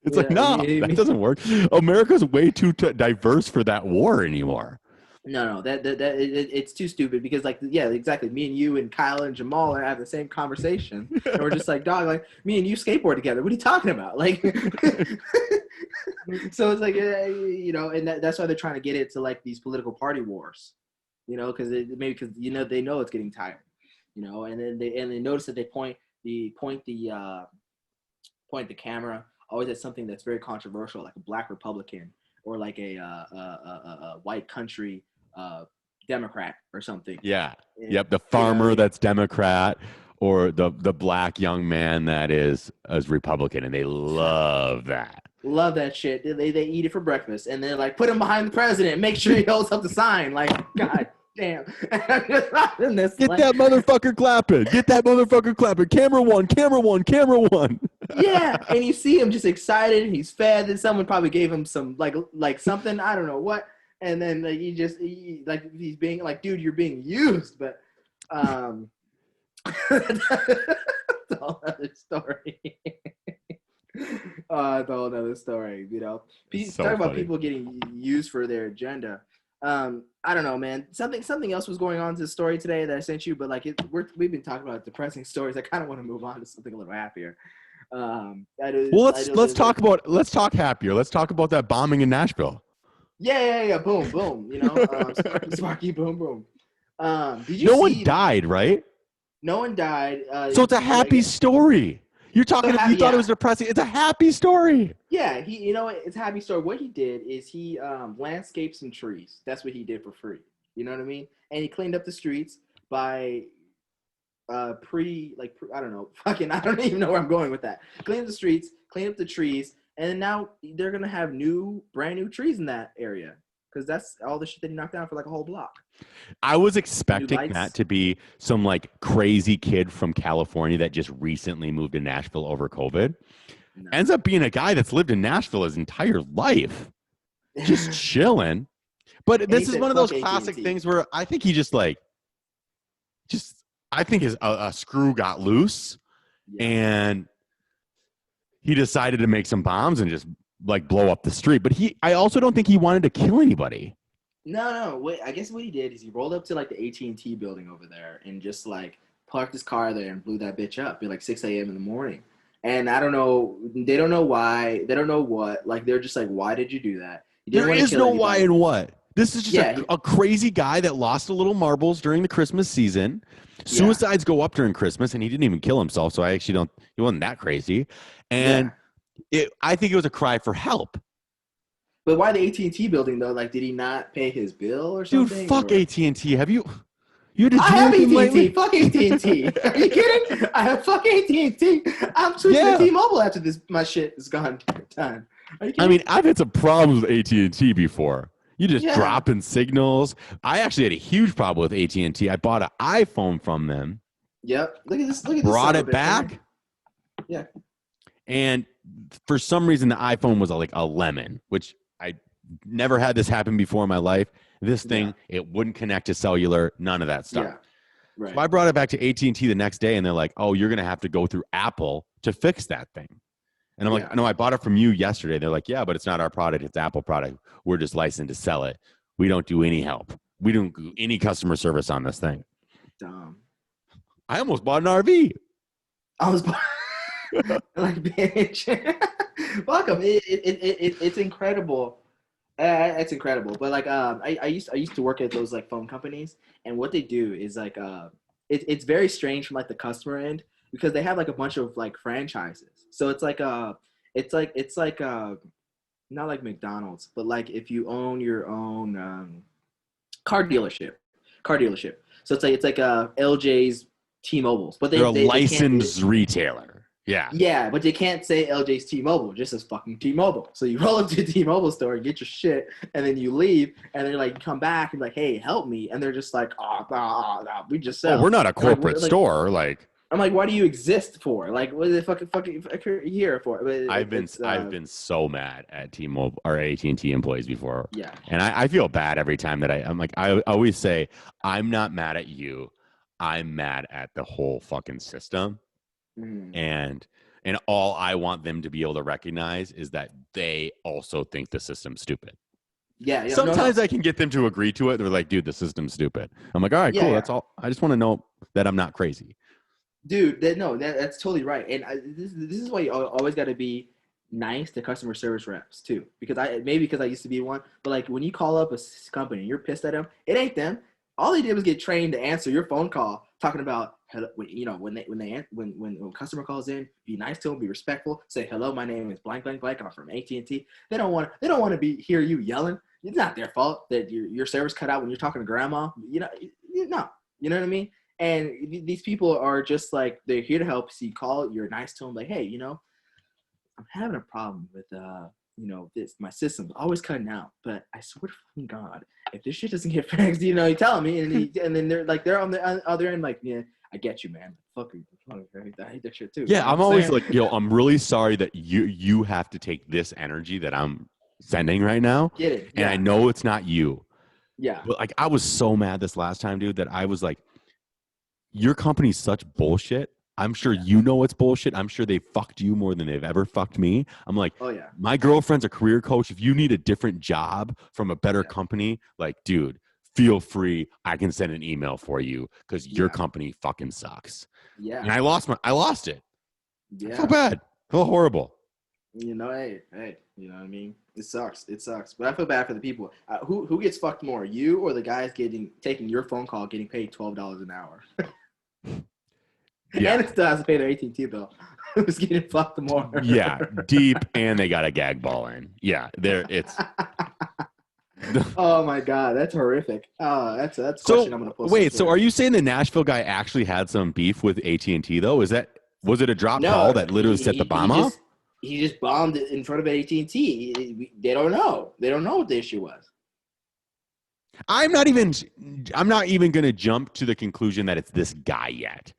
It's like, no, that doesn't work. America's way too diverse for that war anymore. No, it's too stupid because, like, yeah, exactly. Me and you and Kyle and Jamal are having the same conversation, and we're just like, dog, like, me and you skateboard together. What are you talking about? Like, so it's like, you know, and that's why they're trying to get it to like these political party wars, you know, because you know they know it's getting tired, you know, and then they notice that they point the camera always at something that's very controversial, like a black Republican or like a white country Democrat or something. Yeah. And, Yep. The you know what I farmer mean? that's Democrat, or the black young man that is Republican, and they love that. Love that shit. They eat it for breakfast, and they're like, put him behind the president. Make sure he holds up the sign. Like, God damn. Get that motherfucker clapping. Get that motherfucker clapping. Camera one, camera one, camera one. Yeah, and you see him just excited. He's fed. And someone probably gave him some like something, I don't know what. And then like like he's being like, dude, you're being used. But that's a whole other story. It's a whole other story. You know, So talk about funny. people getting used for their agenda. I don't know, man. Something else was going on to the story today that I sent you, but like we've been talking about depressing stories. I kind of want to move on to something a little happier. Well, let's talk happier. Let's talk about that bombing in Nashville. Yeah. Boom, boom. You know, Sparky, boom, boom. Did you No see? one died, right? No one died. So it's a happy story. You're talking. You thought it was depressing. It's a happy story. Yeah, you know, it's a happy story. What he did is he landscaped some trees. That's what he did for free. You know what I mean? And he cleaned up the streets by I don't know, I don't even know where I'm going with that. Clean up the streets, clean up the trees, and now they're gonna have brand new trees in that area because that's all the shit that he knocked down for like a whole block. I was expecting that to be some like crazy kid from California that just recently moved to Nashville over COVID. No. Ends up being a guy that's lived in Nashville his entire life, just chilling. But this is one of those classic things where I think he I think a screw got loose, and he decided to make some bombs and just like blow up the street. But I also don't think he wanted to kill anybody. No. Wait, I guess what he did is he rolled up to like the AT&T building over there and just like parked his car there and blew that bitch up at like 6 a.m. in the morning. And I don't know. They don't know why. They don't know what. Like they're just like, why did you do that? There is no why and what. This is just a crazy guy that lost a little marbles during the Christmas season. Suicides go up during Christmas, and he didn't even kill himself. So I actually don't. He wasn't that crazy, and I think it was a cry for help. But why the AT&T building though? Like, did he not pay his bill or something? Dude, fuck AT&T. Have you? You had to I have AT&T. Fuck AT&T. Are you kidding? I have fuck AT&T. I'm switching to T-Mobile after my shit is gone. Done. I mean, I've had some problems with AT&T before. You just dropping signals. I actually had a huge problem with AT&T. I bought an iPhone from them. Yep. Look at this. Brought it back. Yeah. And for some reason, the iPhone was like a lemon, which I never had this happen before in my life. This thing, it wouldn't connect to cellular, none of that stuff. Yeah. Right. So I brought it back to AT&T the next day, and they're like, oh, you're going to have to go through Apple to fix that thing. And I'm like, no, I bought it from you yesterday. They're like, yeah, but it's not our product. It's Apple product. We're just licensed to sell it. We don't do any help. We don't do any customer service on this thing. Dumb. I almost bought an RV. I was like, bitch. Fuck them. It's incredible. It's incredible. But like, I used to work at those like phone companies, and what they do is like, it's very strange from like the customer end because they have like a bunch of like franchises. So it's like not like McDonald's, but like if you own your own car dealership. So it's like LJ's T-Mobile's, but they're a licensed retailer. Yeah. Yeah, but they can't say LJ's T-Mobile, just as fucking T-Mobile. So you roll up to a T-Mobile store and get your shit, and then you leave, and they're like, come back and be like, hey, help me, and they're just like, we just sell. Oh, we're not a corporate store, like. I'm like, why do you exist for? Like, what are they fucking here for? But I've been so mad at T-Mobile or AT&T employees before. Yeah. And I feel bad every time that I'm like, I always say, I'm not mad at you. I'm mad at the whole fucking system. Mm-hmm. And all I want them to be able to recognize is that they also think the system's stupid. Yeah. Sometimes I can get them to agree to it. They're like, dude, the system's stupid. I'm like, all right, cool. That's all. I just want to know that I'm not crazy. Dude, that's totally right. And this is why you always got to be nice to customer service reps too. Because I used to be one, but like when you call up a company and you're pissed at them, it ain't them. All they did was get trained to answer your phone call, talking about when a customer calls in, be nice to them, be respectful, say hello, my name is blank blank blank, I'm from AT&T. They don't want to hear you yelling. it's not their fault that your server's cut out when you're talking to grandma. No, you know what I mean? And these people are just like, they're here to help. So you call, you're nice to them, like, hey, I'm having a problem with this, my system's always cutting out. But I swear to fucking God, if this shit doesn't get fixed, you telling me, and then they're on the other end, like, yeah, I get you, man. Fuck you. I hate that shit too. Yeah, I'm always like, I'm really sorry that you have to take this energy that I'm sending right now. Get it? And I know it's not you. Yeah. But like, I was so mad this last time, dude, that I was like, your company's such bullshit. I'm sure you know it's bullshit. I'm sure they fucked you more than they've ever fucked me. I'm like, oh yeah, my girlfriend's a career coach. If you need a different job from a better company, like, dude, feel free. I can send an email for you because your company fucking sucks. Yeah. And I lost it. Yeah. I feel bad. I feel horrible. Hey, you know what I mean? It sucks. But I feel bad for the people. Who gets fucked more, you or the guys taking your phone call, getting paid $12 an hour? Yeah. And it still has to pay their AT&T bill. Who's getting fucked more? Yeah, deep, and they got a gag ball in. Yeah, it's. Oh my God, that's horrific. That's a question I'm gonna post. Wait, so are you saying the Nashville guy actually had some beef with AT&T though? Was it a drop call that literally set the bomb off? He just bombed it in front of AT&T. They don't know. They don't know what the issue was. I'm not even going to jump to the conclusion that it's this guy yet.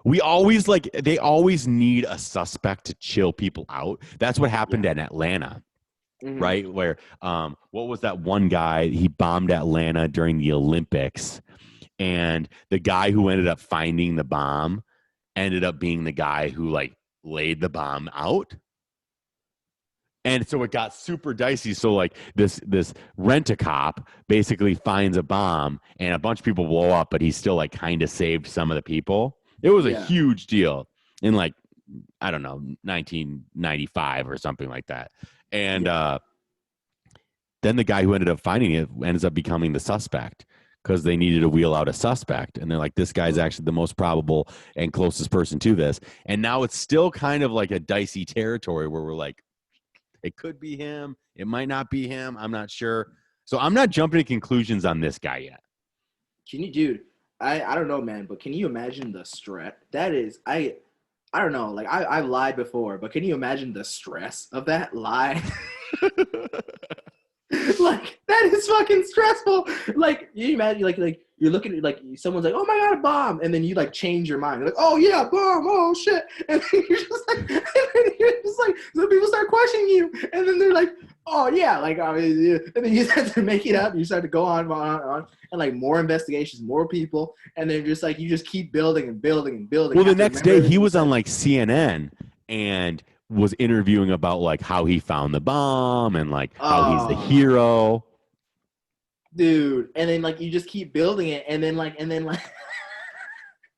They always need a suspect to chill people out. That's what happened in Atlanta, right? Where, what was that one guy? He bombed Atlanta during the Olympics, and the guy who ended up finding the bomb ended up being the guy who laid the bomb out. And so it got super dicey. So this rent-a-cop basically finds a bomb and a bunch of people blow up, but he still kind of saved some of the people. It was a huge deal in I don't know, 1995 or something like that. And then the guy who ended up finding it ends up becoming the suspect because they needed to wheel out a suspect. And they're like, this guy's actually the most probable and closest person to this. And now it's still kind of like a dicey territory where we're like, it could be him. It might not be him. I'm not sure. So I'm not jumping to conclusions on this guy yet. Dude, I don't know, man, but can you imagine the stress? That is, I don't know. I've lied before, but can you imagine the stress of that lie? That is fucking stressful. You imagine, you're looking at, someone's like, oh my God, a bomb. And then you, change your mind. You're like, oh yeah, bomb, oh shit. And then you're just like, so people start questioning you. And then they're like, oh yeah, and then you start to make it up. You start to go on, and more investigations, more people. And then you just keep building and building and building. Well, the next day he was on CNN and was interviewing about how he found the bomb and how he's the hero. Dude, and then you just keep building it, and then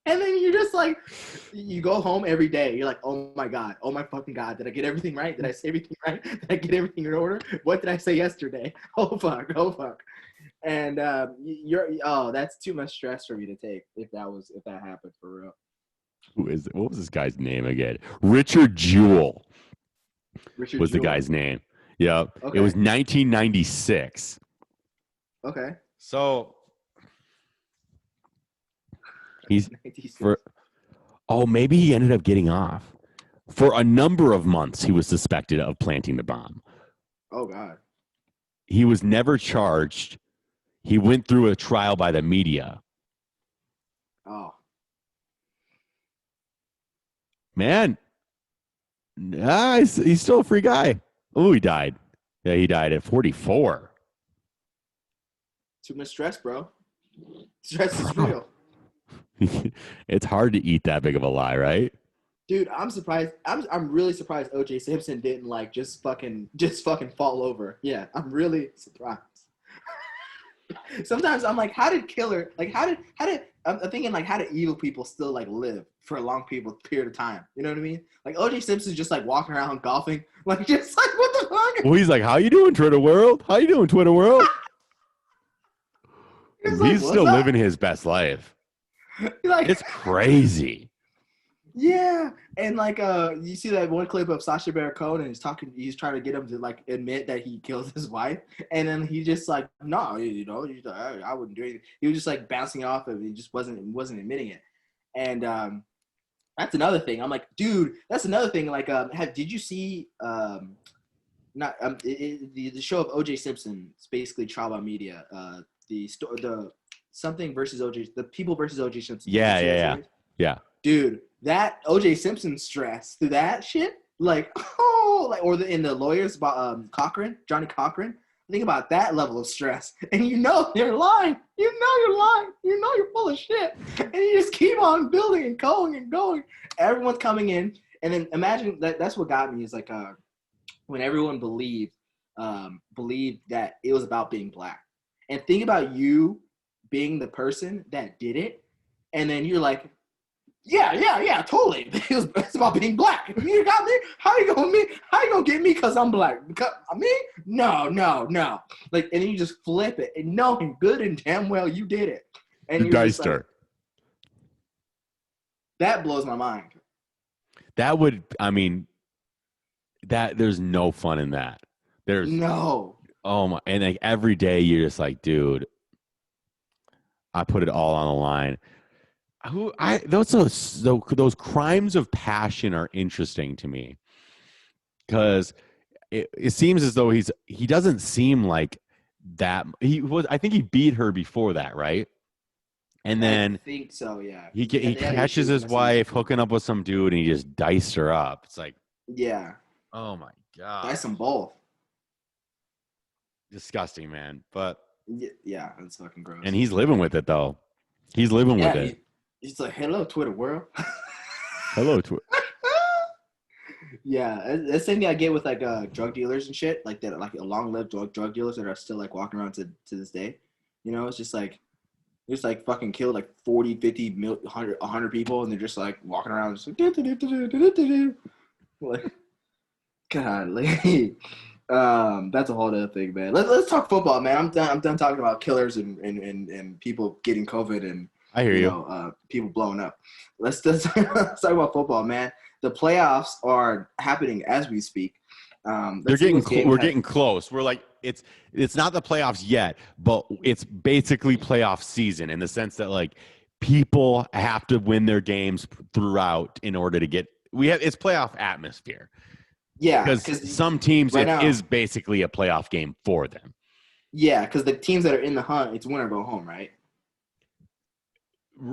and then you're just you go home every day. You're like, oh my God, oh my fucking God, did I get everything right? Did I say everything right? Did I get everything in order? What did I say yesterday? Oh fuck. And that's too much stress for me to take if that happened for real. Who is it? What was this guy's name again? Richard Jewell was the guy's name. Yeah. Okay. It was 1996. Okay. So he's maybe he ended up getting off. For a number of months, he was suspected of planting the bomb. Oh God. He was never charged. He went through a trial by the media. Oh. Man. He's still a free guy. Oh, he died. Yeah, he died at 44. Too much stress, bro. Stress is real. It's hard to eat that big of a lie, right? Dude, I'm surprised. I'm really surprised O.J. Simpson didn't just fucking fall over. Yeah, I'm really surprised. Sometimes I'm like, how did I'm thinking how did evil people still live for a long period of time? You know what I mean? O.J. Simpson's just walking around golfing, what the fuck? Well, he's like, how you doing, Twitter world? How you doing, Twitter world? He's still living his best life. It's crazy. Yeah, and like you see that one clip of Sacha Baron Cohen, and he's trying to get him to like admit that he killed his wife, and then he just like, no, he's like, I wouldn't do anything. He was just like bouncing off of it. He just wasn't admitting it, and that's another thing. I'm like, dude, that's another thing. Like, did you see not the show of O.J. Simpson? It's basically trial by media. The something versus O.J. The People versus O.J. Simpson. Yeah. Dude, that O.J. Simpson stress through that shit, like, in the lawyers about Johnny Cochran. Think about that level of stress, and they're lying. You're lying. You're full of shit, and you just keep on building and going and going. Everyone's coming in, and then imagine that's what got me is like when everyone believed that it was about being black, and think about you being the person that did it, and then you're like, yeah, totally. It's about being black. You got me? How you gonna get me because I'm black? Because me? No. Like, and then you just flip it, and knowing good and damn well you did it. And the dice like, that blows my mind. That would, that there's no fun in that. There's no. Oh my! And like every day you're just like, dude, I put it all on the line. Those crimes of passion are interesting to me because it seems as though he doesn't seem like that. I think he beat her before that, right? And then I think so, yeah. He catches his wife hooking up with some dude and he just diced her up. It's like, yeah. Oh my god, dice them both. Disgusting, man. But yeah, that's fucking gross. And he's living with it though. He's living with it. He's like, hello, Twitter world. Hello, Twitter. Yeah, the same thing I get with like drug dealers and shit like that, like long-lived drug dealers that are still like walking around to this day. It's just like fucking killed like 40, 50, 100 people, and they're just like walking around just like, godly. That's a whole other thing, man. Let's talk football, man. I'm done talking about killers and people getting COVID and I hear you. People blowing up. Let's talk about football, man. The playoffs are happening as we speak. We're getting close. We're like it's not the playoffs yet, but it's basically playoff season in the sense that like people have to win their games throughout in order to get. It's playoff atmosphere. Yeah, because some teams it is basically a playoff game for them. Yeah, because the teams that are in the hunt, it's win or go home, right?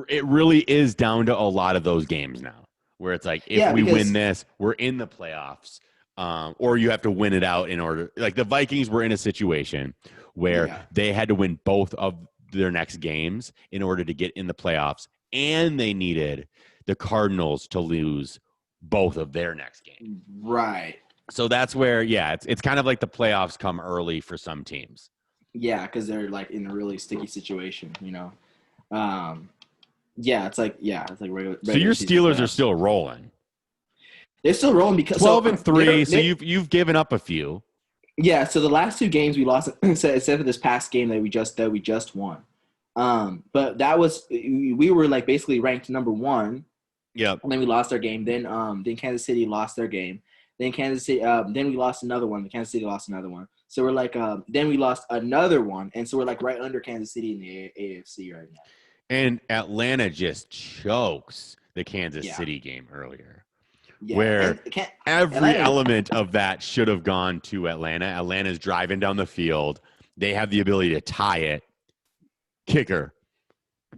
It really is down to a lot of those games now, where it's like if we win this, we're in the playoffs. Or you have to win it out in order. Like the Vikings were in a situation where they had to win both of their next games in order to get in the playoffs, and they needed the Cardinals to lose both of their next games. Right. So that's where, it's kind of like the playoffs come early for some teams. Yeah, because they're like in a really sticky situation, it's like regular. So your Steelers are still rolling. They're still rolling because 12-3. So you've given up a few. Yeah. So the last two games we lost, except for this past game that we just won. But that was we were like basically ranked number 1. Yeah. And then we lost our game. Then Kansas City lost their game. Then then we lost another one. Kansas City lost another one. So we're like, then we lost another one, and so we're like right under Kansas City in the AFC right now. And Atlanta just chokes the Kansas City game earlier, where every element of that should have gone to Atlanta. Atlanta's driving down the field. They have the ability to tie it. Kicker.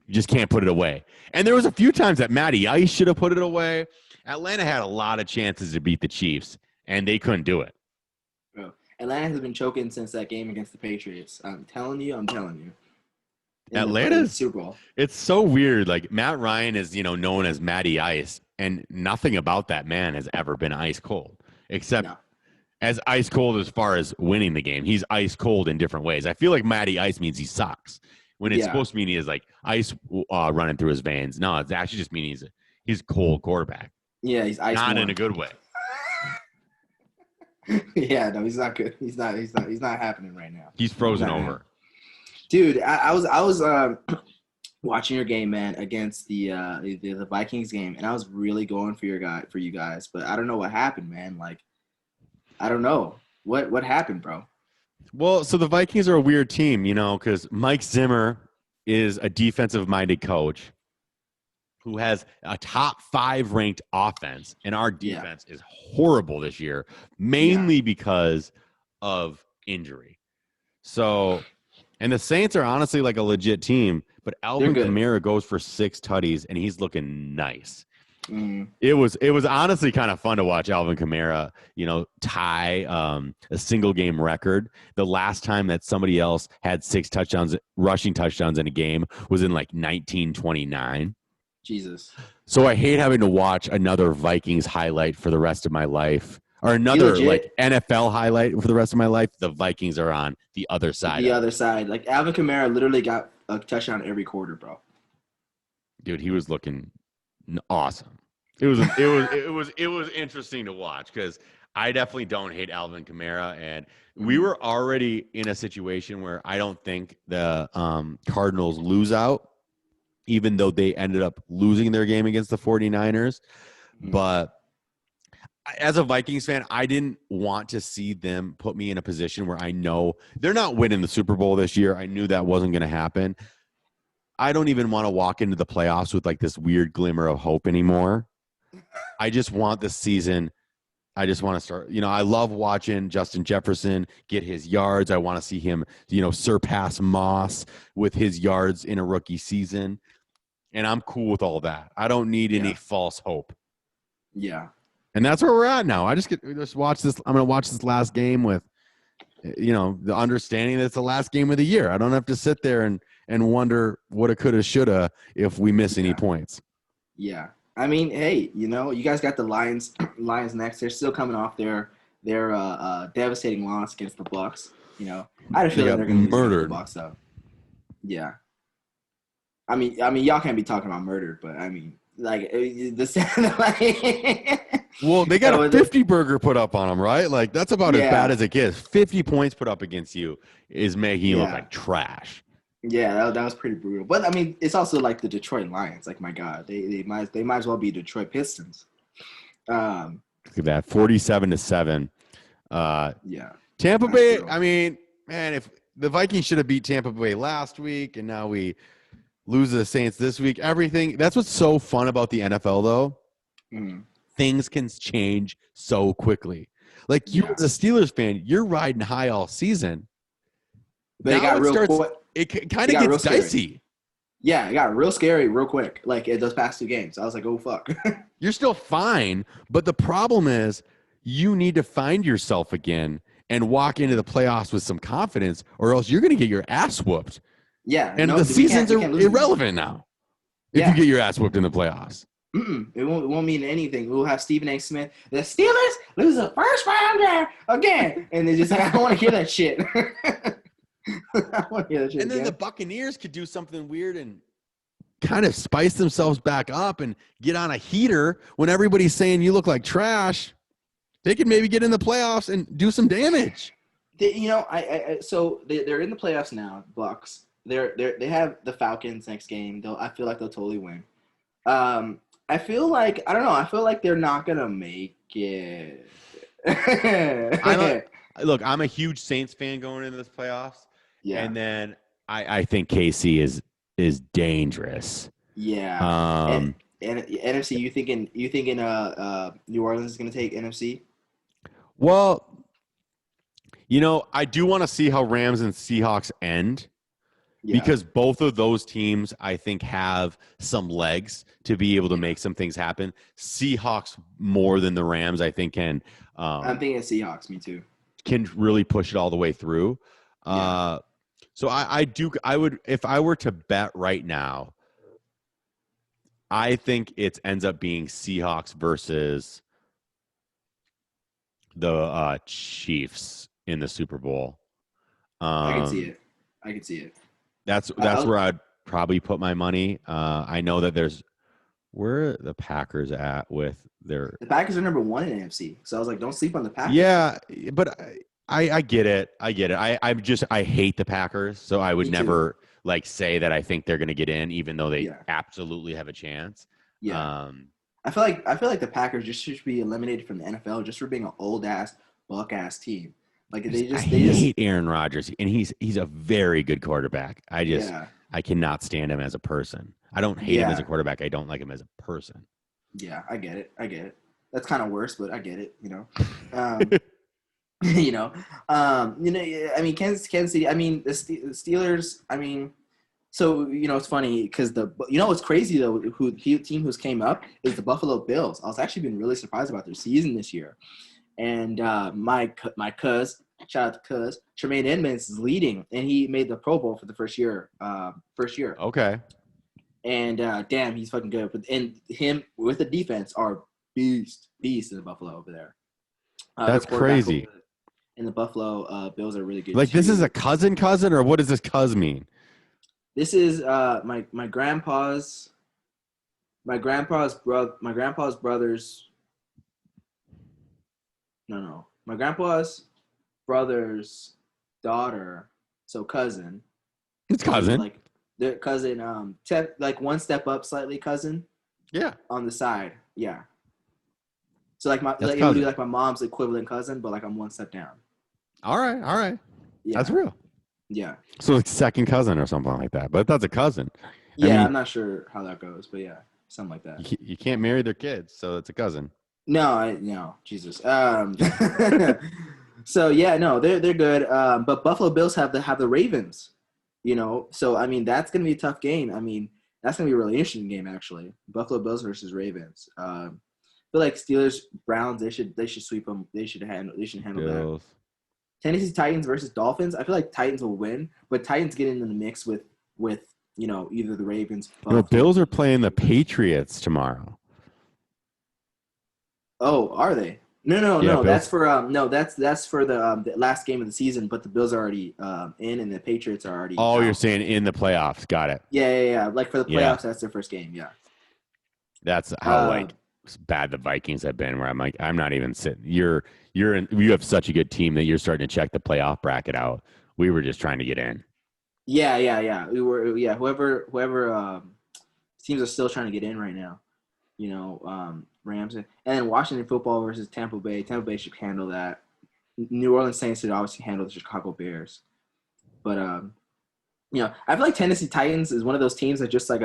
You just can't put it away. And there was a few times that Matty Ice should have put it away. Atlanta had a lot of chances to beat the Chiefs, and they couldn't do it. Bro, Atlanta has been choking since that game against the Patriots. I'm telling you. Atlanta's Super Bowl. It's so weird. Like Matt Ryan is, known as Matty Ice, and nothing about that man has ever been ice cold, except as ice cold as far as winning the game. He's ice cold in different ways. I feel like Matty Ice means he sucks. When it's supposed to mean he is like ice running through his veins. No, it's actually just meaning he's a cold quarterback. Yeah, he's ice. Not in a good way. Yeah, no, he's not good. He's not happening right now. He's frozen over. Dude, I was watching your game, man, against the Vikings game, and I was really going for you guys, but I don't know what happened, man. Like, I don't know what happened, bro. Well, so the Vikings are a weird team, because Mike Zimmer is a defensive-minded coach who has a top 5 ranked offense, and our Yeah, defense is horrible this year, yeah, mainly because of injury. So, and the Saints are honestly like a legit team, but they're Alvin good. Kamara goes for 6 tutties, and he's looking nice. Mm, It was honestly kind of fun to watch Alvin Kamara, tie a single game record. The last time that somebody else had 6 touchdowns, rushing touchdowns in a game was in like 1929. Jesus, So I hate having to watch another Vikings highlight for the rest of my life, or he another like legit NFL highlight for the rest of my life. The Vikings are on the other side the of other it. side. Like Alvin Kamara literally got a touchdown every quarter, bro. Dude, he was looking awesome. It was interesting to watch because I definitely don't hate Alvin Kamara, and we Mm, were already in a situation where I don't think the Cardinals lose out, even though they ended up losing their game against the 49ers. mm, But as a Vikings fan, I didn't want to see them put me in a position where I know they're not winning the Super Bowl this year. I knew that wasn't going to happen. I don't even want to walk into the playoffs with like this weird glimmer of hope anymore. I just want this season. I just want to start. I love watching Justin Jefferson get his yards. I want to see him, surpass Moss with his yards in a rookie season. And I'm cool with all that. I don't need any yeah, false hope. yeah. And that's where we're at now. Just watch this. I'm going to watch this last game with, the understanding that it's the last game of the year. I don't have to sit there and wonder what it coulda, shoulda if we miss any Yeah. points. Yeah. I mean, hey, you guys got the Lions Lions next. They're still coming off their devastating loss against the Bucks. I had a They feeling got they're gonna lose against the murdered. Bucks though. Yeah. I mean, y'all can't be talking about murder, but I mean, like like, Well, they got a 50 burger put up on them, right? Like that's about as bad yeah, as it gets. 50 points put up against you is making you look yeah, like trash. yeah. That was pretty brutal. But I mean, it's also like the Detroit Lions. Like, my God, they might as well be Detroit Pistons. Um, Look at that, 47-7. yeah, Tampa that's Bay. brutal. I mean, man, if the Vikings should have beat Tampa Bay last week, and now we lose to the Saints this week. Everything. That's what's so fun about the NFL, though. Mm, Things can change so quickly. Like you yeah, as a Steelers fan, you're riding high all season. but it Now got it real starts. quick. It kind It of got real gets scary. dicey. Yeah, it got real scary real quick. Like in those past 2 games, I was like, oh fuck. You're still fine, but the problem is you need to find yourself again and walk into the playoffs with some confidence, or else you're going to get your ass whooped. Yeah, And no, the we can't seasons we are can't lose anymore. irrelevant now if you Yeah, get your ass whooped in the playoffs. it won't mean anything. We'll have Stephen A. Smith. The Steelers lose the first rounder again, and they just like, I don't want to hear that shit. I want to hear that shit And then the again. Buccaneers could do something weird and kind of spice themselves back up and get on a heater when everybody's saying you look like trash. They could maybe get in the playoffs and do some damage. So they're in the playoffs now. Bucks. They have the Falcons next game. I feel like they'll totally win. I feel like I don't know. I feel like they're not gonna make it. I'm a look. I'm a huge Saints fan going into this playoffs, Yeah, and then I think KC is dangerous. yeah. And, Um, and NFC, you thinking New Orleans is gonna take NFC? well, I do want to see how Rams and Seahawks end Yeah, because both of those teams I think have some legs to be able to yeah. make some things happen. Seahawks more than the Rams, I think I'm thinking Seahawks. Me too. can really push it all the way through. Yeah, So I would if I were to bet right now, I think it ends up being Seahawks versus the Chiefs in the Super Bowl. I can see Um, it. I can see it. that's where I'd probably put my money. I know that where are the Packers at with their The Packers are number one in NFC, so I was like, don't sleep on the Packers. yeah, but I get it. I get it. I hate the Packers, so I would Me too. never like say that I think they're going to get in, even though they Yeah. absolutely have a chance. Yeah. I feel like the Packers just should be eliminated from the NFL just for being an old ass buck ass team. Like I they just hate Aaron Rodgers, and he's a very good quarterback. yeah. I cannot stand him as a person. I don't hate him as a Yeah. quarterback. I don't like him as a person. Yeah, I get it. I get it. That's kind of worse, but I get it, you know. Um you know. Yeah, I mean Kansas City, I mean the Steelers, I mean so it's funny because what's crazy though, team who's came up is the Buffalo Bills. I was actually been really surprised about their season this year. And my cuz, shout out to cuz, Tremaine Edmonds is leading, and he made the Pro Bowl for the first year. Okay, And damn, he's fucking good. And him with the defense are beast in the Buffalo over there. that's crazy. And the Buffalo Bills are really good Like too. this is a cousin, or what does this cuz mean? This is my grandpa's brother's. No, my grandpa's brother's daughter, so cousin. It's cousin. Like their cousin, like one step up slightly cousin. Yeah. On the side, yeah. So like it would be like my mom's equivalent cousin, but like I'm one step down. All right. Yeah. That's real. Yeah. So like second cousin or something like that, but that's a cousin. Yeah, I mean, I'm not sure how that goes, but yeah, something like that. You can't marry their kids, so it's a cousin. No, Jesus. So yeah, no, they're good. But Buffalo Bills have the Ravens, So I mean, that's gonna be a tough game. I mean, that's gonna be a really interesting game actually. Buffalo Bills versus Ravens. But like Steelers, Browns, they should sweep them. They should handle Bills. that. Tennessee Titans versus Dolphins. I feel like Titans will win, but Titans get into the mix with either the Ravens. Bills are playing the Patriots tomorrow. Oh, are they? No. Bills. That's for that's for the last game of the season. But the Bills are already in, and the Patriots are already. Oh, you're saying in the playoffs? Got it. Yeah. Like for the playoffs, that's their first game. Yeah. That's how bad the Vikings have been. Where I'm like, I'm not even sitting. You have such a good team that you're starting to check the playoff bracket out. We were just trying to get in. Yeah. We were. Yeah. Whoever teams are still trying to get in right now. Rams, and then Washington football versus Tampa Bay. Tampa Bay should handle that. New Orleans Saints should obviously handle the Chicago Bears. But I feel like Tennessee Titans is one of those teams that just that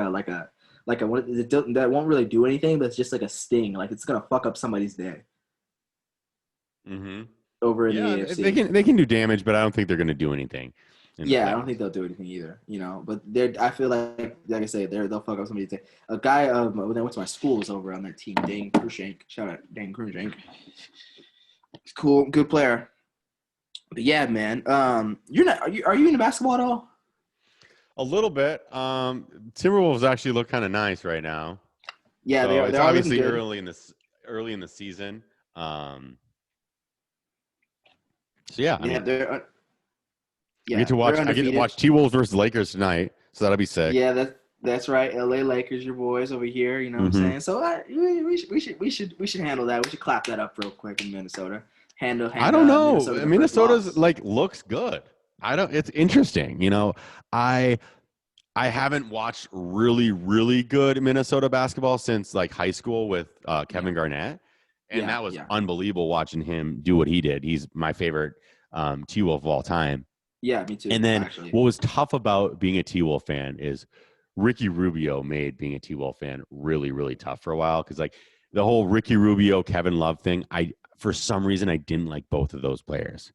won't really do anything, but it's just like a sting. Like it's gonna fuck up somebody's day. Mm-hmm. Over in the AFC. They can do damage, but I don't think they're gonna do anything. Yeah, I don't think they'll do anything either, But I feel like I say, they'll fuck up somebody's day. A guy when I went to my school was over on that team, Dane Cruikshank. Shout out Dane Cruikshank. He's cool, good player. But yeah, man. Are you into basketball at all? A little bit. Timberwolves actually look kind of nice right now. Yeah, so they're it's obviously early in the season. So yeah, I mean, I get to watch T-Wolves versus Lakers tonight, so that'll be sick. Yeah, that's right. LA Lakers, your boys over here. You know what I'm saying? So we should handle that. We should clap that up real quick in Minnesota. I don't know. Minnesota's looks good. It's interesting. I haven't watched really, really good Minnesota basketball since high school with Kevin Garnett. And that was unbelievable watching him do what he did. He's my favorite T-Wolf of all time. Yeah, me too. And then what was tough about being a T-Wolf fan is Ricky Rubio made being a T-Wolf fan really, really tough for a while. Because the whole Ricky Rubio, Kevin Love thing, for some reason, I didn't like both of those players.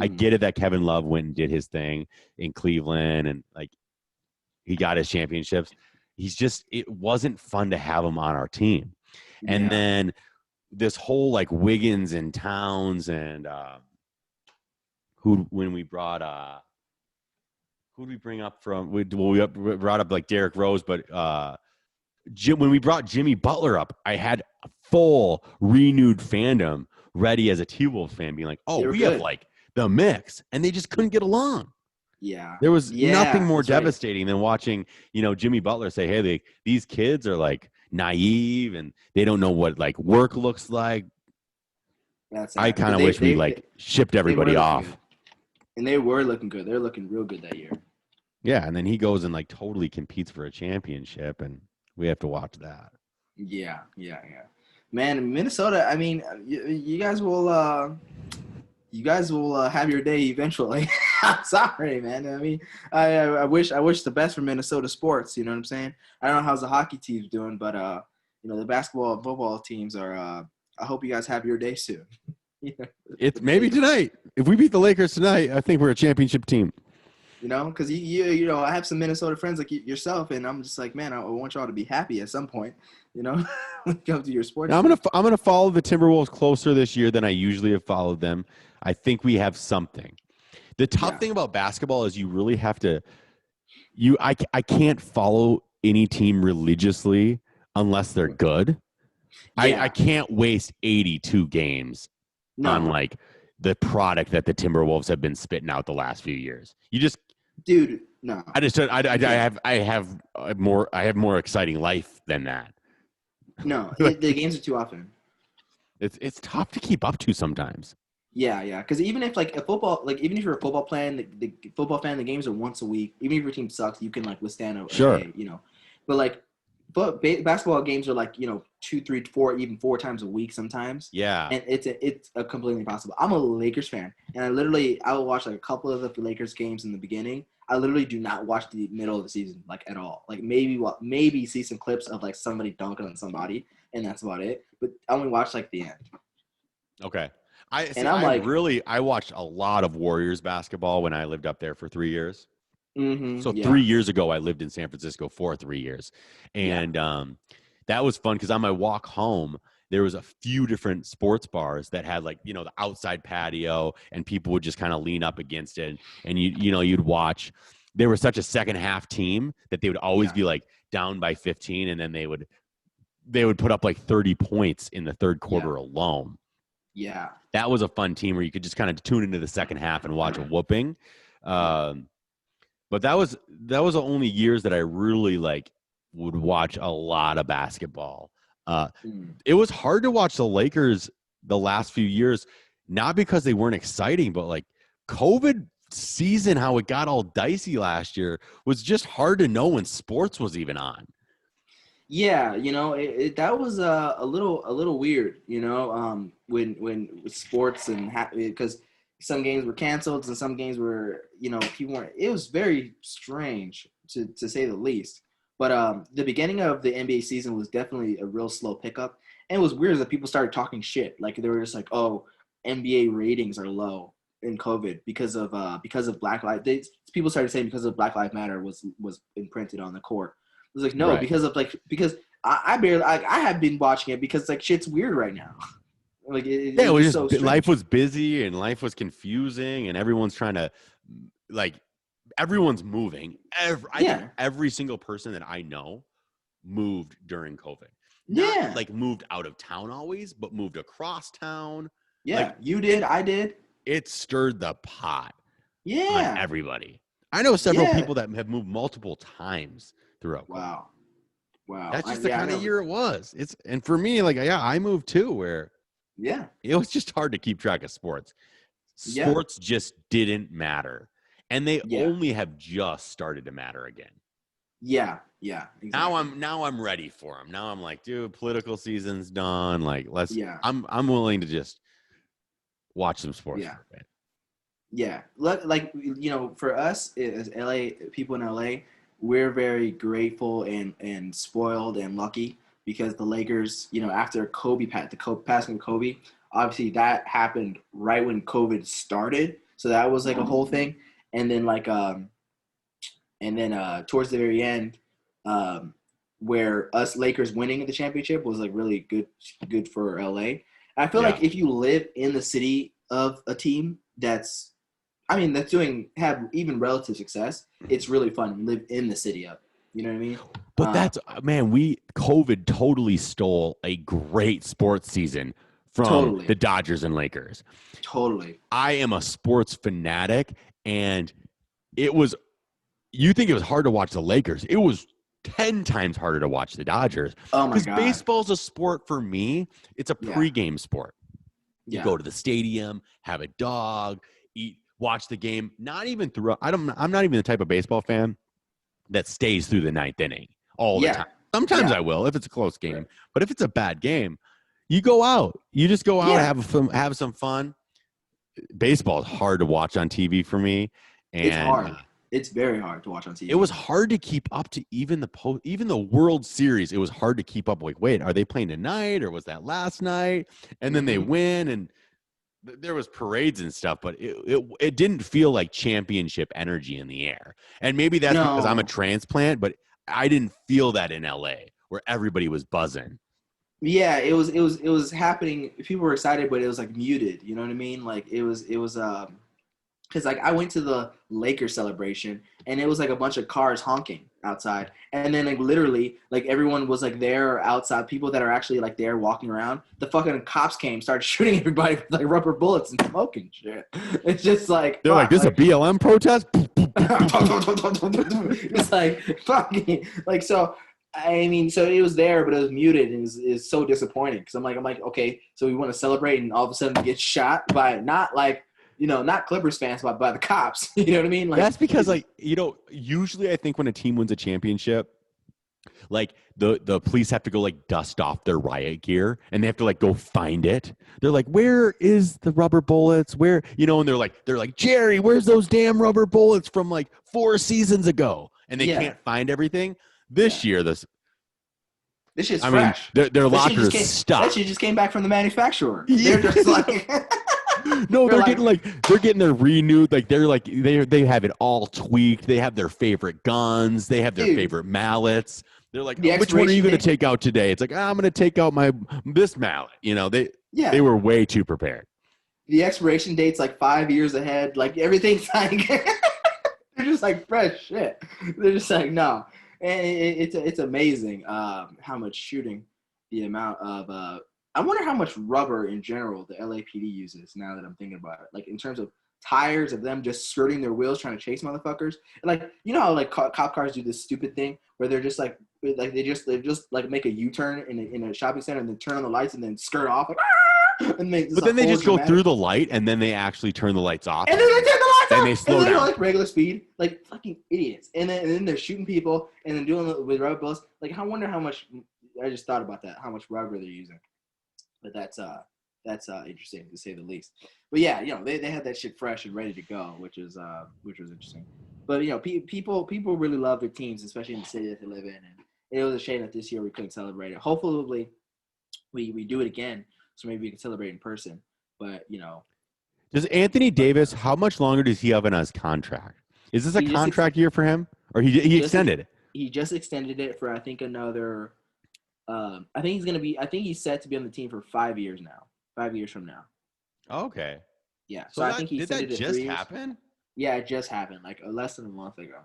I get it that Kevin Love went and did his thing in Cleveland and he got his championships. It wasn't fun to have him on our team. And then this whole Wiggins and Towns and who did we bring up from? We brought up Derrick Rose, but when we brought Jimmy Butler up, I had a full renewed fandom ready as a T-Wolf fan, being like, "Oh, we have the mix," and they just couldn't get along. Yeah, there was nothing more devastating than watching Jimmy Butler say, "Hey, these kids are naive and they don't know what work looks like." I kind of wish we shipped everybody off. And they were looking good. They're looking real good that year. Yeah, and then he goes and like totally competes for a championship, and we have to watch that. Yeah. Man, Minnesota. I mean, you guys will. Have your day eventually. I'm sorry, man. I mean, I wish the best for Minnesota sports. You know what I'm saying? I don't know how's the hockey team's doing, but the basketball and football teams are. I hope you guys have your day soon. It's maybe tonight. If we beat the Lakers tonight, I think we're a championship team. Because I have some Minnesota friends like yourself, and I'm just like, man, I want y'all to be happy at some point. When it comes to your sports. Now, I'm gonna follow the Timberwolves closer this year than I usually have followed them. I think we have something. The tough thing about basketball is you really have to. I can't follow any team religiously unless they're good. Yeah. I can't waste 82 games on like the product that the Timberwolves have been spitting out the last few years. You just, dude, no. I have more exciting life than that. No, the games are too often. It's tough to keep up to sometimes. Yeah. Because even if like even if you're a football fan, the football fan, the games are once a week. Even if your team sucks, you can like withstand a day, But like, basketball games are like 2, 3, 4, even 4 times a week sometimes. Yeah, and it's a completely impossible. I'm a Lakers fan, and I will watch like a couple of the Lakers games in the beginning. I literally do not watch the middle of the season like at all. Like maybe see some clips of like somebody dunking on somebody, and that's about it. But I only watch like the end. Okay. I watched a lot of Warriors basketball when I lived up there for 3 years. Mm-hmm, so 3 years ago, I lived in San Francisco for 3 years. And that was fun because on my walk home, there was a few different sports bars that had like, the outside patio, and people would just kind of lean up against it. And you'd watch. They were such a second half team that they would always be like down by 15. And then they would put up like 30 points in the third quarter alone. Yeah. That was a fun team where you could just kind of tune into the second half and watch a whooping. But that was the only years that I really like would watch a lot of basketball. It was hard to watch the Lakers the last few years, not because they weren't exciting, but like COVID season, how it got all dicey last year was just hard to know when sports was even on. Yeah, that was a little weird, when with sports and because some games were canceled and some games were, people weren't. It was very strange to say the least. But the beginning of the NBA season was definitely a real slow pickup, and it was weird that people started talking shit. Like they were just like, "Oh, NBA ratings are low in COVID because of Black Lives." People started saying because of Black Lives Matter was imprinted on the court. It was like, no, right. because I have been watching it because like shit's weird right now. Like it was just so strange. Life was busy and life was confusing and everyone's trying to everyone's moving. I think every single person that I know moved during COVID. Not like moved out of town always, but moved across town. Yeah, like, you did. I did. It stirred the pot. Yeah, on everybody. I know several people that have moved multiple times throughout. Wow. That's just the kind of year it was. And for me, like, I moved too, where it was just hard to keep track of sports. Sports just didn't matter, and they only have just started to matter again. Yeah, exactly. Now I'm ready for them. Now I'm like, dude, political season's done. Like, I'm willing to just watch some sports for a bit. Yeah, like for us as LA people in LA, we're very grateful and spoiled and lucky because the Lakers, after the passing of Kobe, obviously that happened right when COVID started, so that was like a whole thing, and then towards the very end, where us Lakers winning the championship was like really good for LA. I feel like if you live in the city of a team that's have even relative success, it's really fun to live in the city of. You know what I mean? But COVID totally stole a great sports season from the Dodgers and Lakers. Totally. I am a sports fanatic, and you think it was hard to watch the Lakers. It was 10 times harder to watch the Dodgers. Oh my God. Because baseball's a sport for me. It's a pregame sport. You go to the stadium, have a dog, eat watch the game, not even through. I'm not even the type of baseball fan that stays through the ninth inning all the time. Sometimes I will if it's a close game, Right. but if it's a bad game, you go out. You just go out, have some fun. Baseball is hard to watch on TV for me, and it's hard. It's very hard to watch on TV. It was hard to keep up to even the World Series. It was hard to keep up. Like, wait, are they playing tonight or was that last night? And then they win, and there was parades and stuff, but it didn't feel like championship energy in the air. And maybe that's because I'm a transplant, but I didn't feel that in LA where everybody was buzzing. Yeah, it was happening. People were excited, but it was like muted. You know what I mean? Like it was because like I went to the Lakers celebration and it was like a bunch of cars honking outside, and then like literally like everyone was like there outside. People that are actually like there walking around. The fucking cops came, started shooting everybody with like rubber bullets and smoking shit. It's just like they're like, this is a BLM protest. It's like fucking like so. I mean, so it was there, but it was muted, and it's so disappointing because I'm like, okay, so we want to celebrate, and all of a sudden we get shot by not like, not Clippers fans, but by the cops. You know what I mean? Like that's because like, usually I think when a team wins a championship, like the police have to go like dust off their riot gear and they have to like go find it. They're like, where is the rubber bullets? Where, and they're like, Jerry, where's those damn rubber bullets from like 4 seasons ago? And they can't find everything. This year, this shit's fresh. Their lockers stuck. That shit just came back from the manufacturer. They're just like, no, they're getting their renewed. Like they have it all tweaked. They have their favorite guns. They have their favorite mallets. They're like, which one are you going to take out today? It's like, I'm going to take out this mallet. They were way too prepared. The expiration date's like 5 years ahead. Like everything's like, they're just like fresh shit. They're just like, no. And it's amazing how much shooting, the amount of I wonder how much rubber in general the LAPD uses now that I'm thinking about it. Like in terms of tires of them just skirting their wheels trying to chase motherfuckers. And like how like cop cars do this stupid thing where they're just like they just like make a U-turn in a shopping center and then turn on the lights and then skirt off like, and but then they just go through the light and then they actually turn the lights off. And then they turn the lights off. And they slow down like regular speed, like fucking idiots. And then they're shooting people and then doing it with rubber bullets. Like I wonder how much. I just thought about that. How much rubber they're using. But that's interesting to say the least. But yeah, they had that shit fresh and ready to go, which was interesting. But people really love their teams, especially in the city that they live in. And it was a shame that this year we couldn't celebrate it. Hopefully, we do it again, so maybe we can celebrate in person. But does Anthony Davis? How much longer does he have in his contract? Is this a contract year for him, or he extended it? He just extended it for I think another. I think he's set to be on the team for 5 years now. 5 years from now. Okay. Yeah. So I think he said it just happen? Yeah, it just happened like less than a month ago.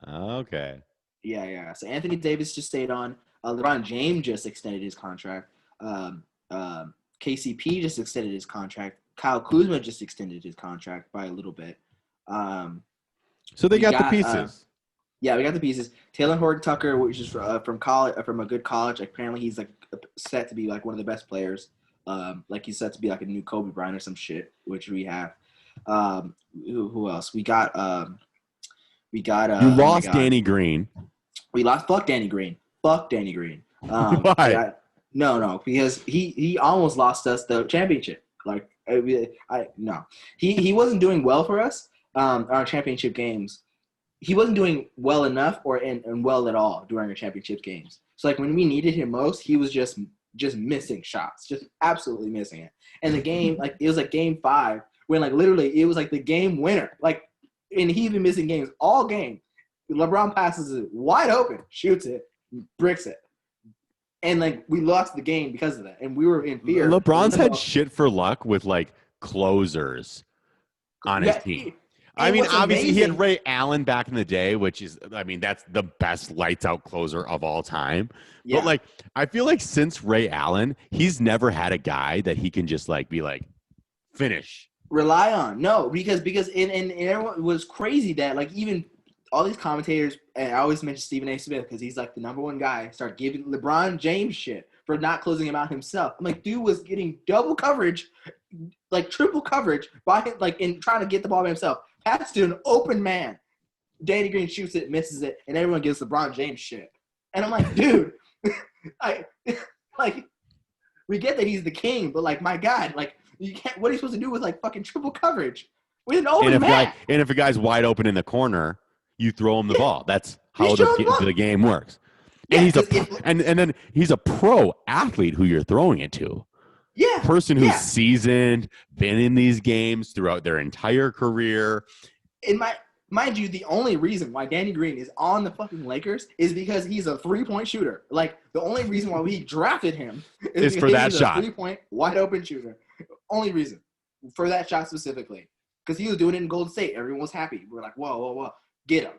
Okay. Yeah. So Anthony Davis just stayed on. LeBron James just extended his contract. KCP just extended his contract. Kyle Kuzma just extended his contract by a little bit. So they got the pieces. Yeah, we got the pieces. Taylor Horton Tucker, which is from college, from a good college. Apparently, he's like set to be like one of the best players. Like he's set to be like a new Kobe Bryant or some shit, which we have. Who else? We got. You lost Danny Green. We lost. Fuck Danny Green. Why? No, because he almost lost us the championship. Like no, he wasn't doing well for us. Our championship games. He wasn't doing well enough and well at all during our championship games. So like when we needed him most, he was just missing shots, just absolutely missing it. And the game, like it was like game 5 when like literally it was like the game winner. Like, and he's been missing games all game. LeBron passes it wide open, shoots it, bricks it. And like we lost the game because of that. And we were in fear. LeBron's had shit for luck with like closers on his team. I mean, obviously he had Ray Allen back in the day, which is, that's the best lights out closer of all time. Yeah. But like, I feel like since Ray Allen, he's never had a guy that he can just like be like, finish. Rely on. No, because and everyone was crazy that like even all these commentators, and I always mention Stephen A. Smith because he's like the number one guy, start giving LeBron James shit for not closing him out himself. I'm like, dude was getting double coverage, like triple coverage by him, like in trying to get the ball by himself. Pass to an open man. Danny Green shoots it, misses it, and everyone gives LeBron James shit. And I'm like, dude, I like we get that he's the king, but like my God, like you can't. What are you supposed to do with like fucking triple coverage with an open man? And if a guy's wide open in the corner, you throw him the ball. That's how the game works. And and then he's a pro athlete who you're throwing it to. Yeah. Person who's seasoned, been in these games throughout their entire career. Mind you, the only reason why Danny Green is on the fucking Lakers is because he's a 3-point shooter. Like the only reason why we drafted him is for that he's shot. A 3-point wide open shooter. Only reason for that shot specifically. Because he was doing it in Golden State. Everyone was happy. We're like, whoa. Get him.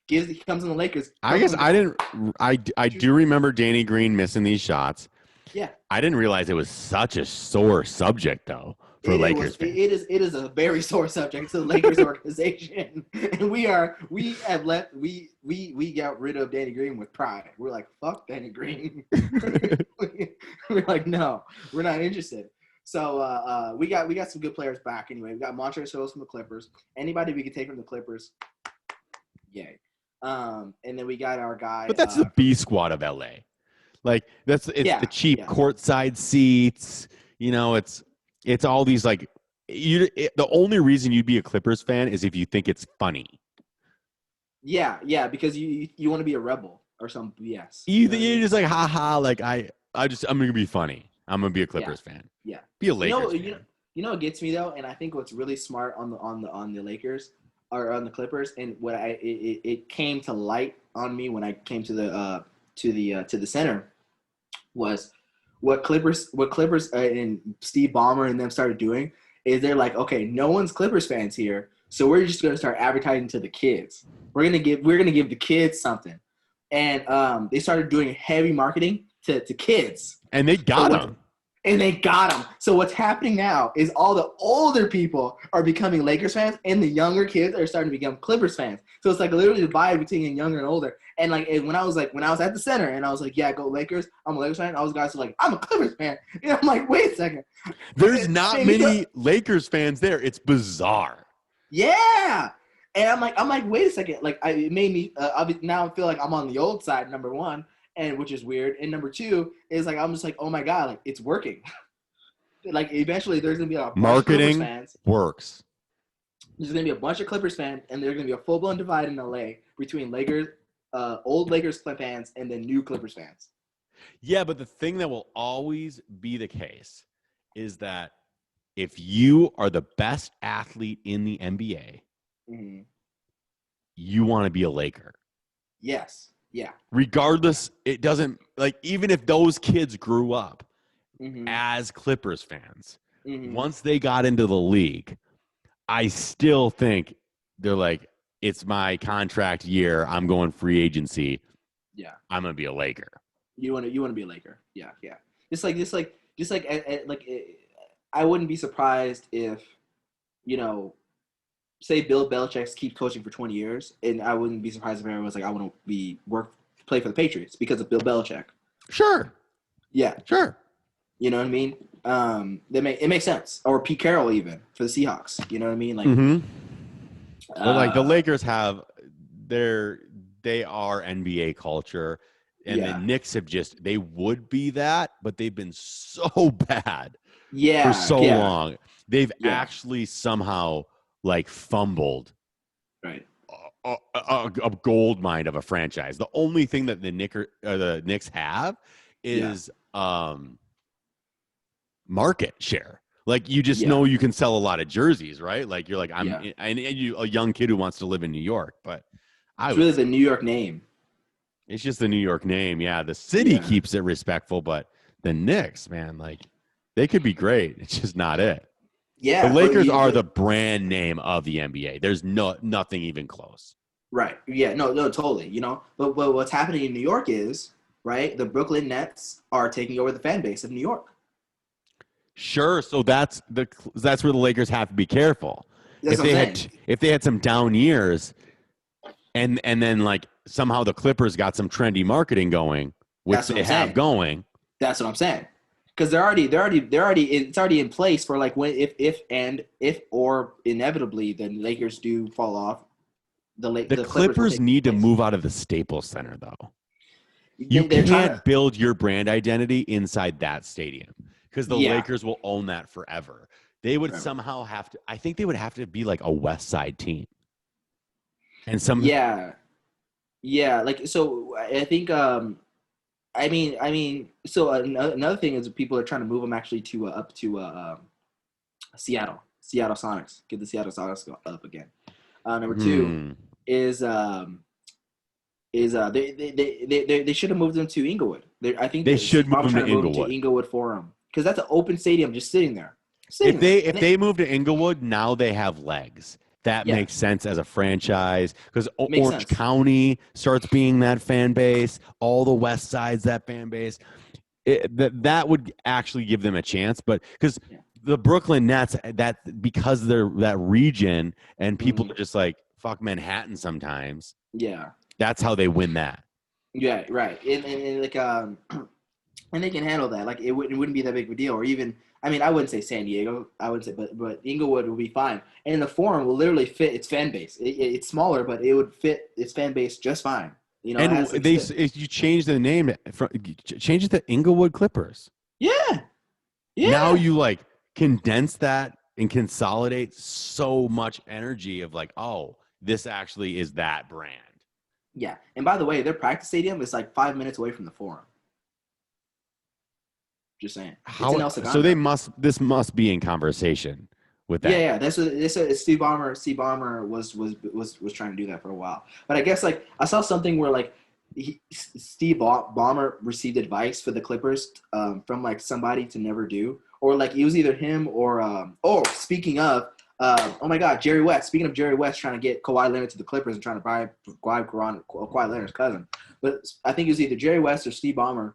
He comes in the Lakers. I guess I do remember Danny Green missing these shots. Yeah. I didn't realize it was such a sore subject though for Lakers fans. It is a very sore subject to the Lakers organization. And we got rid of Danny Green with pride. We're like, fuck Danny Green. We're like, no, we're not interested. So we got some good players back anyway. We got Montrezl Harrell from the Clippers. Anybody we could take from the Clippers, yay. And then we got our guy. But that's the B squad of LA. Like it's the cheap courtside seats. You know, it's all these like the only reason you'd be a Clippers fan is if you think it's funny. Yeah, because you want to be a rebel or some BS. You're just like haha. Like I'm gonna be funny. I'm gonna be a Clippers fan. Yeah, be a Lakers fan. You know what gets me though, and I think what's really smart on the Lakers or on the Clippers, and what it came to light on me when I came to the center was what Clippers and Steve Ballmer and them started doing is they're like, okay, no one's Clippers fans here, so we're just gonna start advertising to the kids. We're gonna give the kids something, and they started doing heavy marketing to kids, and they got them. And they got them. So what's happening now is all the older people are becoming Lakers fans, and the younger kids are starting to become Clippers fans. So it's like literally divide between younger and older. And like when I was at the center, and I was like, yeah, go Lakers. I'm a Lakers fan. All those guys are like, I'm a Clippers fan. And I'm like, wait a second. There's not many Lakers fans there. It's bizarre. Yeah. And I'm like, wait a second. Like it made me now I feel like I'm on the old side. Number one. And which is weird. And number two is like I'm just like, oh my God, like it's working. Like eventually there's gonna be a bunch marketing of Clippers fans. Works. There's gonna be a bunch of Clippers fans, and there's gonna be a full blown divide in LA between Lakers, old Lakers fans, and then new Clippers fans. Yeah, but the thing that will always be the case is that if you are the best athlete in the NBA, you want to be a Laker. Yes. Yeah. Regardless, it doesn't like even if those kids grew up as Clippers fans, once they got into the league, I still think they're like, it's my contract year. I'm going free agency. Yeah. I'm gonna be a Laker. You want to be a Laker. Yeah. Just like I wouldn't be surprised if, say Bill Belichick keeps coaching for 20 years, and I wouldn't be surprised if everyone was like, I want to play for the Patriots because of Bill Belichick. Sure. Yeah. Sure. You know what I mean? It makes sense. Or Pete Carroll even for the Seahawks. You know what I mean? Like, well, like the Lakers they are NBA culture, and the Knicks they would be that, but they've been so bad for so long. They've actually somehow like fumbled a gold mine of a franchise. The only thing that the Knicks have is market share. Like you just know you can sell a lot of jerseys, right? Like you're like and you a young kid who wants to live in New York, but it's really the New York name. It's just the New York name. Yeah, the city keeps it respectful, but the Knicks, man, like they could be great. It's just not it. Yeah, the Lakers are the brand name of the NBA. There's nothing even close. Right. Yeah. No. Totally. But what's happening in New York is right. The Brooklyn Nets are taking over the fan base of New York. Sure. So that's where the Lakers have to be careful. If they had some down years, and then like somehow the Clippers got some trendy marketing going, which they have going. That's what I'm saying. because it's already in place for like when if or inevitably the Lakers do fall off, The the Clippers will Clippers take need to place. move out of the Staples Center, though. You They're trying can't to, build your brand identity inside that stadium because the yeah, Lakers will own that forever. They would forever. somehow have to, I think they would have to be like a West Side team. And some, Yeah, yeah. Like so, I think so another thing is people are trying to move them actually to up to Seattle Sonics, get the Seattle Sonics up again. Number two hmm, is they should have moved them to Inglewood. I think they that should Steve move Ballmer's them to trying to move them to Inglewood. Inglewood for them because that's an open stadium just sitting there, If and they move to Inglewood, now they have legs. That yeah, makes sense as a franchise because makes Orange sense. County starts being that fan base. All the West Side's that fan base. That would actually give them a chance, but because Yeah. the Brooklyn Nets, that because they're that region and people Mm-hmm. are just like fuck Manhattan sometimes. Yeah. That's how they win that. Yeah. Right. And like and they can handle that. Like it wouldn't be that big of a deal. Or even, I mean, I wouldn't say San Diego. I wouldn't say, but Inglewood would be fine. And the Forum will literally fit its fan base. It's smaller, but it would fit its fan base just fine. You know, it And has like if you change the name from change it to Inglewood Clippers. yeah, Now yeah, you like condense that and consolidate so much energy of like, oh, this actually is that brand. yeah. And by the way, their practice stadium is like 5 minutes away from the Forum. Just saying, it's in How El so Segundo. this must be in conversation with Yeah, that. yeah. That's what this Steve Ballmer. Steve Ballmer was trying to do that for a while. But I guess like I saw something where like Steve Ballmer received advice for the Clippers from like somebody to never do, or like it was either him or oh, speaking of. Oh my God, Jerry West. Speaking of Jerry West trying to get Kawhi Leonard to the Clippers and trying to buy Kawhi Leonard's cousin, but I think it was either Jerry West or Steve Ballmer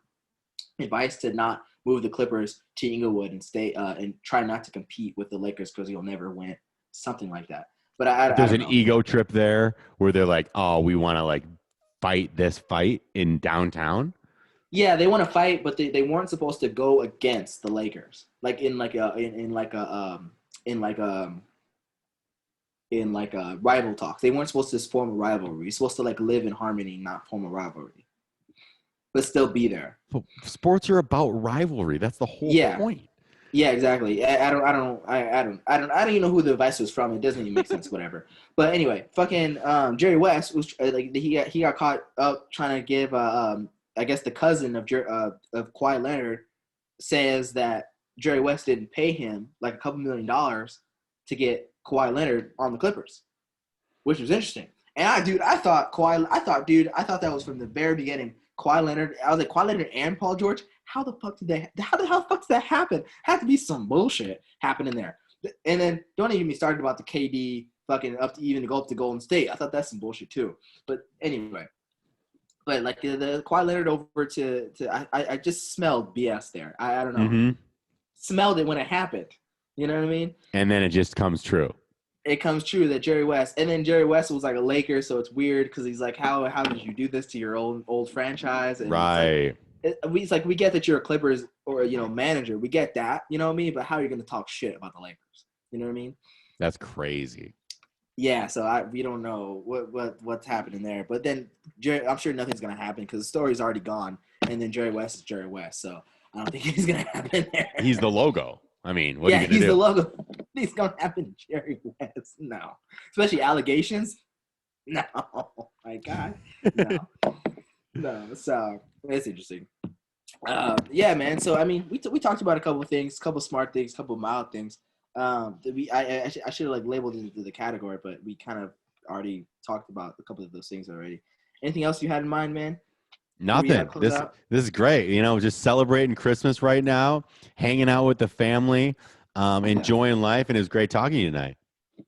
advice to not move the Clippers to Inglewood and stay and try not to compete with the Lakers because you'll never win, something like that. But I There's don't an know. ego trip there where they're like, oh, we want to like fight this fight in downtown. Yeah, they want to fight, but they weren't supposed to go against the Lakers, like in like a rival talks. They weren't supposed to form a rivalry. You're supposed to like live in harmony, not form a rivalry, but still be there. But sports are about rivalry. That's the whole Yeah, point. yeah, exactly. I don't even know who the advice was from. It doesn't even make sense. Whatever. But anyway, fucking Jerry West was like he got caught up trying to give I guess the cousin of Kawhi Leonard says that Jerry West didn't pay him like a couple $1 million to get Kawhi Leonard on the Clippers, which was interesting. And I thought that was from the very beginning. Kawhi Leonard, I was like Kawhi Leonard and Paul George. How the fuck did that happen? Had to be some bullshit happening there. And then don't even get me started about the KD fucking up to even to go up to Golden State. I thought that's some bullshit too. But anyway, but like the Kawhi Leonard over I just smelled BS there. I don't know. Mm-hmm. Smelled it when it happened. You know what I mean? And then it just comes true. It comes true that Jerry West, and then Jerry West was like a Laker, so it's weird because he's like, how did you do this to your old franchise? And Right. it's like we get that you're a Clippers or manager, we get that, you know what I mean? But how are you going to talk shit about the Lakers? You know what I mean? That's crazy. Yeah, so we don't know what's happening there. But then I'm sure nothing's going to happen because the story's already gone, and then Jerry West is Jerry West, so I don't think it's going to happen there. He's the logo. I mean, what are you going to do? Yeah, he's the logo. It's going to happen, Jerry West. No. Especially allegations. No. My God. No. No. So, it's interesting. Yeah, man. So, I mean, we talked about a couple of things, a couple of smart things, a couple of mild things. I should have like labeled it into the category, but we kind of already talked about a couple of those things already. Anything else you had in mind, man? Nothing. This is great. Just celebrating Christmas right now, hanging out with the family, enjoying life, and it was great talking to you tonight.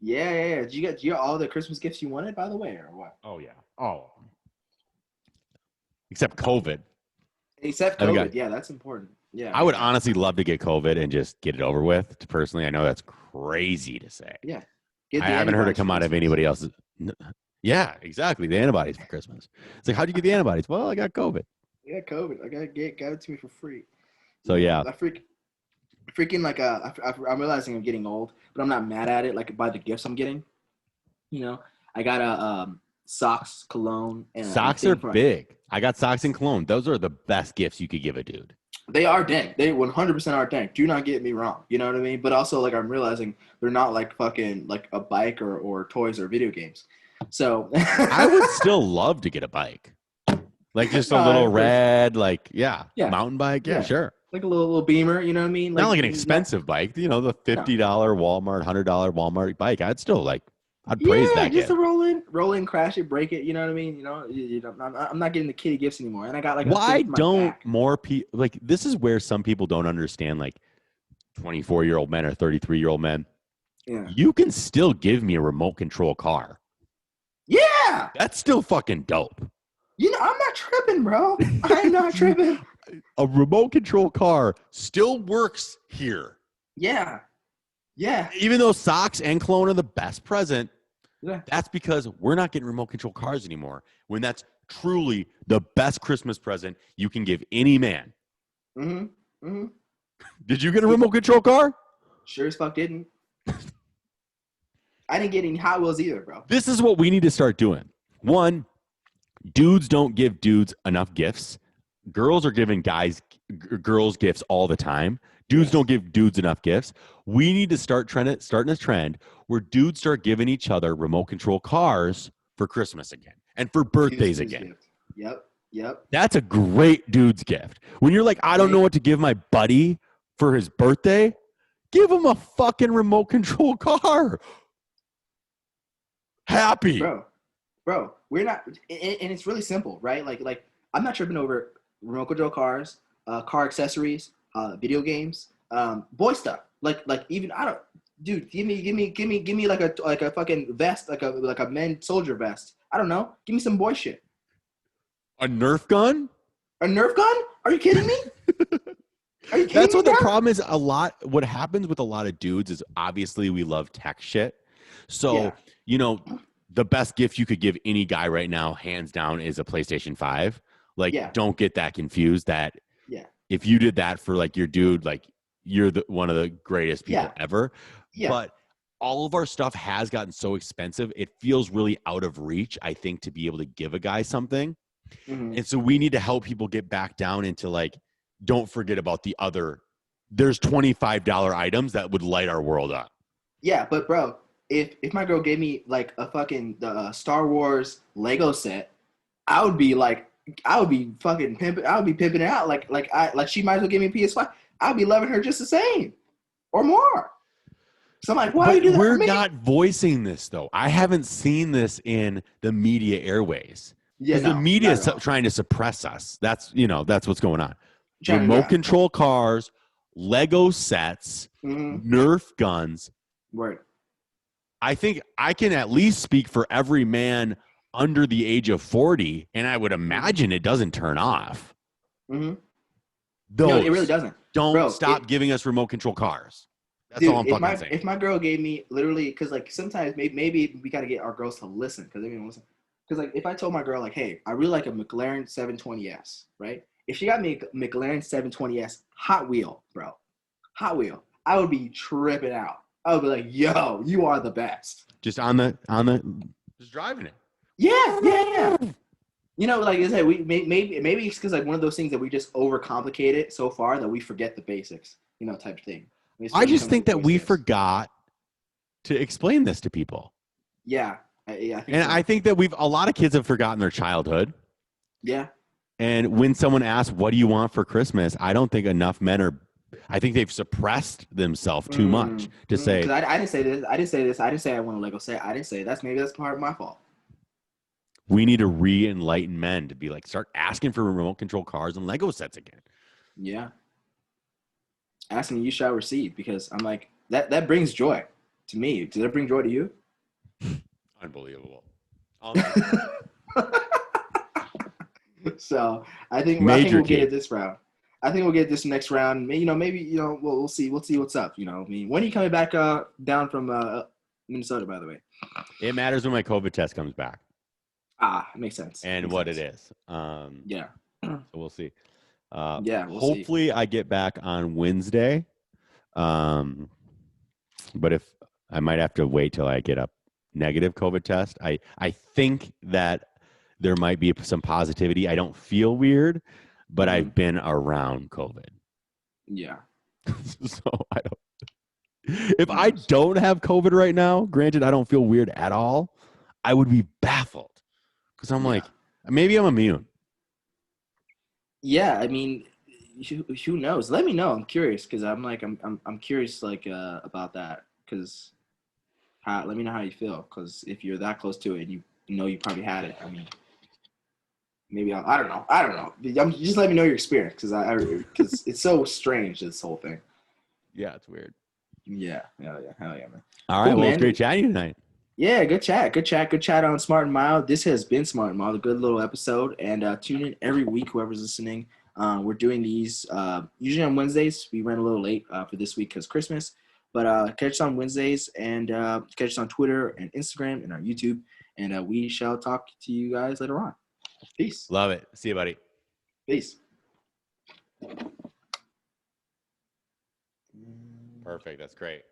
Yeah. Did you get all the Christmas gifts you wanted, by the way, or what? Oh yeah. Oh. Except COVID. Except COVID. Yeah, that's important. Yeah. I would honestly love to get COVID and just get it over with. Personally, I know that's crazy to say. Yeah. I haven't heard it come out of anybody else's. Yeah, exactly. The antibodies for Christmas. It's like, how'd you get the antibodies? Well, I got COVID. Yeah, COVID. I got it to me for free. So yeah. Freaking like I'm realizing I'm getting old, but I'm not mad at it. Like by the gifts I'm getting, you know, I got a socks, cologne, and socks are big. I got socks and cologne. Those are the best gifts you could give a dude. They are dank. They 100% are dank. Do not get me wrong. You know what I mean? But also, like, I'm realizing they're not like fucking like a bike or toys or video games. So I would still love to get a bike, like just a little red, like mountain bike. Yeah, sure. Like a little Beamer. You know what I mean? Like, not like an expensive bike. You know, the $50 Walmart, $100 Walmart bike. I'd praise that. Just to roll in, crash it, break it. You know what I mean? I'm not getting the kiddie gifts anymore. And I got like why don't more people like this is where some people don't understand like 24-year-old men or 33-year-old men. Yeah, you can still give me a remote control car. Yeah, that's still fucking dope. You know, I'm not tripping, bro. I'm not tripping. A remote control car still works here. Yeah. Even though socks and cologne are the best present, that's because we're not getting remote control cars anymore. When that's truly the best Christmas present you can give any man. Did you get a remote control car? Sure as fuck didn't. I didn't get any Hot Wheels either, bro. This is what we need to start doing. One, dudes don't give dudes enough gifts. Girls are giving girls gifts all the time. Dudes don't give dudes enough gifts. We need to starting a trend where dudes start giving each other remote control cars for Christmas again and for birthdays again. Yep. That's a great dude's gift. When you're like, I don't know what to give my buddy for his birthday, give him a fucking remote control car. Happy. Bro, we're not, and it's really simple, right? Like I'm not tripping over remote control cars, car accessories, video games, boy stuff. Like even I don't, dude. Give me like a fucking vest, like a men's soldier vest. I don't know. Give me some boy shit. A Nerf gun? A Nerf gun? Are you kidding me? Are you kidding That's me, what the problem is. What happens with a lot of dudes is obviously we love tech shit. So the best gift you could give any guy right now, hands down, is a PlayStation 5. Like, don't get that confused. That if you did that for like your dude, like you're one of the greatest people ever. Yeah. But all of our stuff has gotten so expensive. It feels really out of reach, I think, to be able to give a guy something. And so we need to help people get back down into like, don't forget about the other. There's $25 items that would light our world up. Yeah, but bro, if my girl gave me like a fucking Star Wars Lego set, I would be fucking pimping. I would be pimping it out like she might as well give me a PS5. I'd be loving her just the same or more. So I'm like, why are you doing that? We're not voicing this though. I haven't seen this in the media airways. Because the media is trying to suppress us. That's what's going on. Remote control cars, Lego sets, Nerf guns. Right. I think I can at least speak for every man under the age of 40, and I would imagine it doesn't turn off. No, it really doesn't. Don't stop giving us remote control cars. That's all I'm fucking saying. If my girl gave me literally, because like sometimes maybe we got to get our girls to listen because they don't listen. Because like if I told my girl like, hey, I really like a McLaren 720S, right? If she got me a McLaren 720S Hot Wheel, bro, Hot Wheel, I would be tripping out. I would be like, yo, you are the best. Just just driving it. Yeah. You know, like I said, we maybe it's because like one of those things that we just overcomplicate it so far that we forget the basics, type of thing. I just think that we forgot to explain this to people. Yeah. I think I think that a lot of kids have forgotten their childhood. Yeah. And when someone asks, what do you want for Christmas? I don't think enough men I think they've suppressed themselves too much to say. I didn't say this. I didn't say I want a Lego set. I didn't say that's part of my fault. We need to re-enlighten men to be like, start asking for remote control cars and Lego sets again. Yeah. Asking you shall receive, because I'm like, that brings joy to me. Does that bring joy to you? Unbelievable. So I think we'll get it this round. I think we'll get this next round. Maybe we'll see. We'll see what's up. I mean, when are you coming back down from Minnesota? By the way, it matters when my COVID test comes back. Makes sense. And makes what sense. It is. Yeah. So we'll see. Yeah, we'll see. Hopefully I get back on Wednesday. But if I might have to wait till I get a negative COVID test. I think that there might be some positivity. I don't feel weird, but I've been around COVID. Yeah. So I don't. If I don't have COVID right now, granted, I don't feel weird at all. I would be baffled because I'm like, maybe I'm immune. Yeah, I mean, who knows? Let me know. I'm curious because I'm curious like about that because let me know how you feel because if you're that close to it and you know you probably had it. I mean, maybe I don't know. I don't know. Just let me know your experience because it's so strange this whole thing. Yeah, it's weird. Yeah, hell yeah, man. All right, Cool, well, man. it's great chatting tonight. Yeah, good chat on Smart and Mild. This has been Smart and Mild, a good little episode. And tune in every week, whoever's listening. We're doing these usually on Wednesdays. We ran a little late for this week because Christmas. But catch us on Wednesdays and catch us on Twitter and Instagram and our YouTube. And we shall talk to you guys later on. Peace. Love it. See you, buddy. Peace. Perfect. That's great.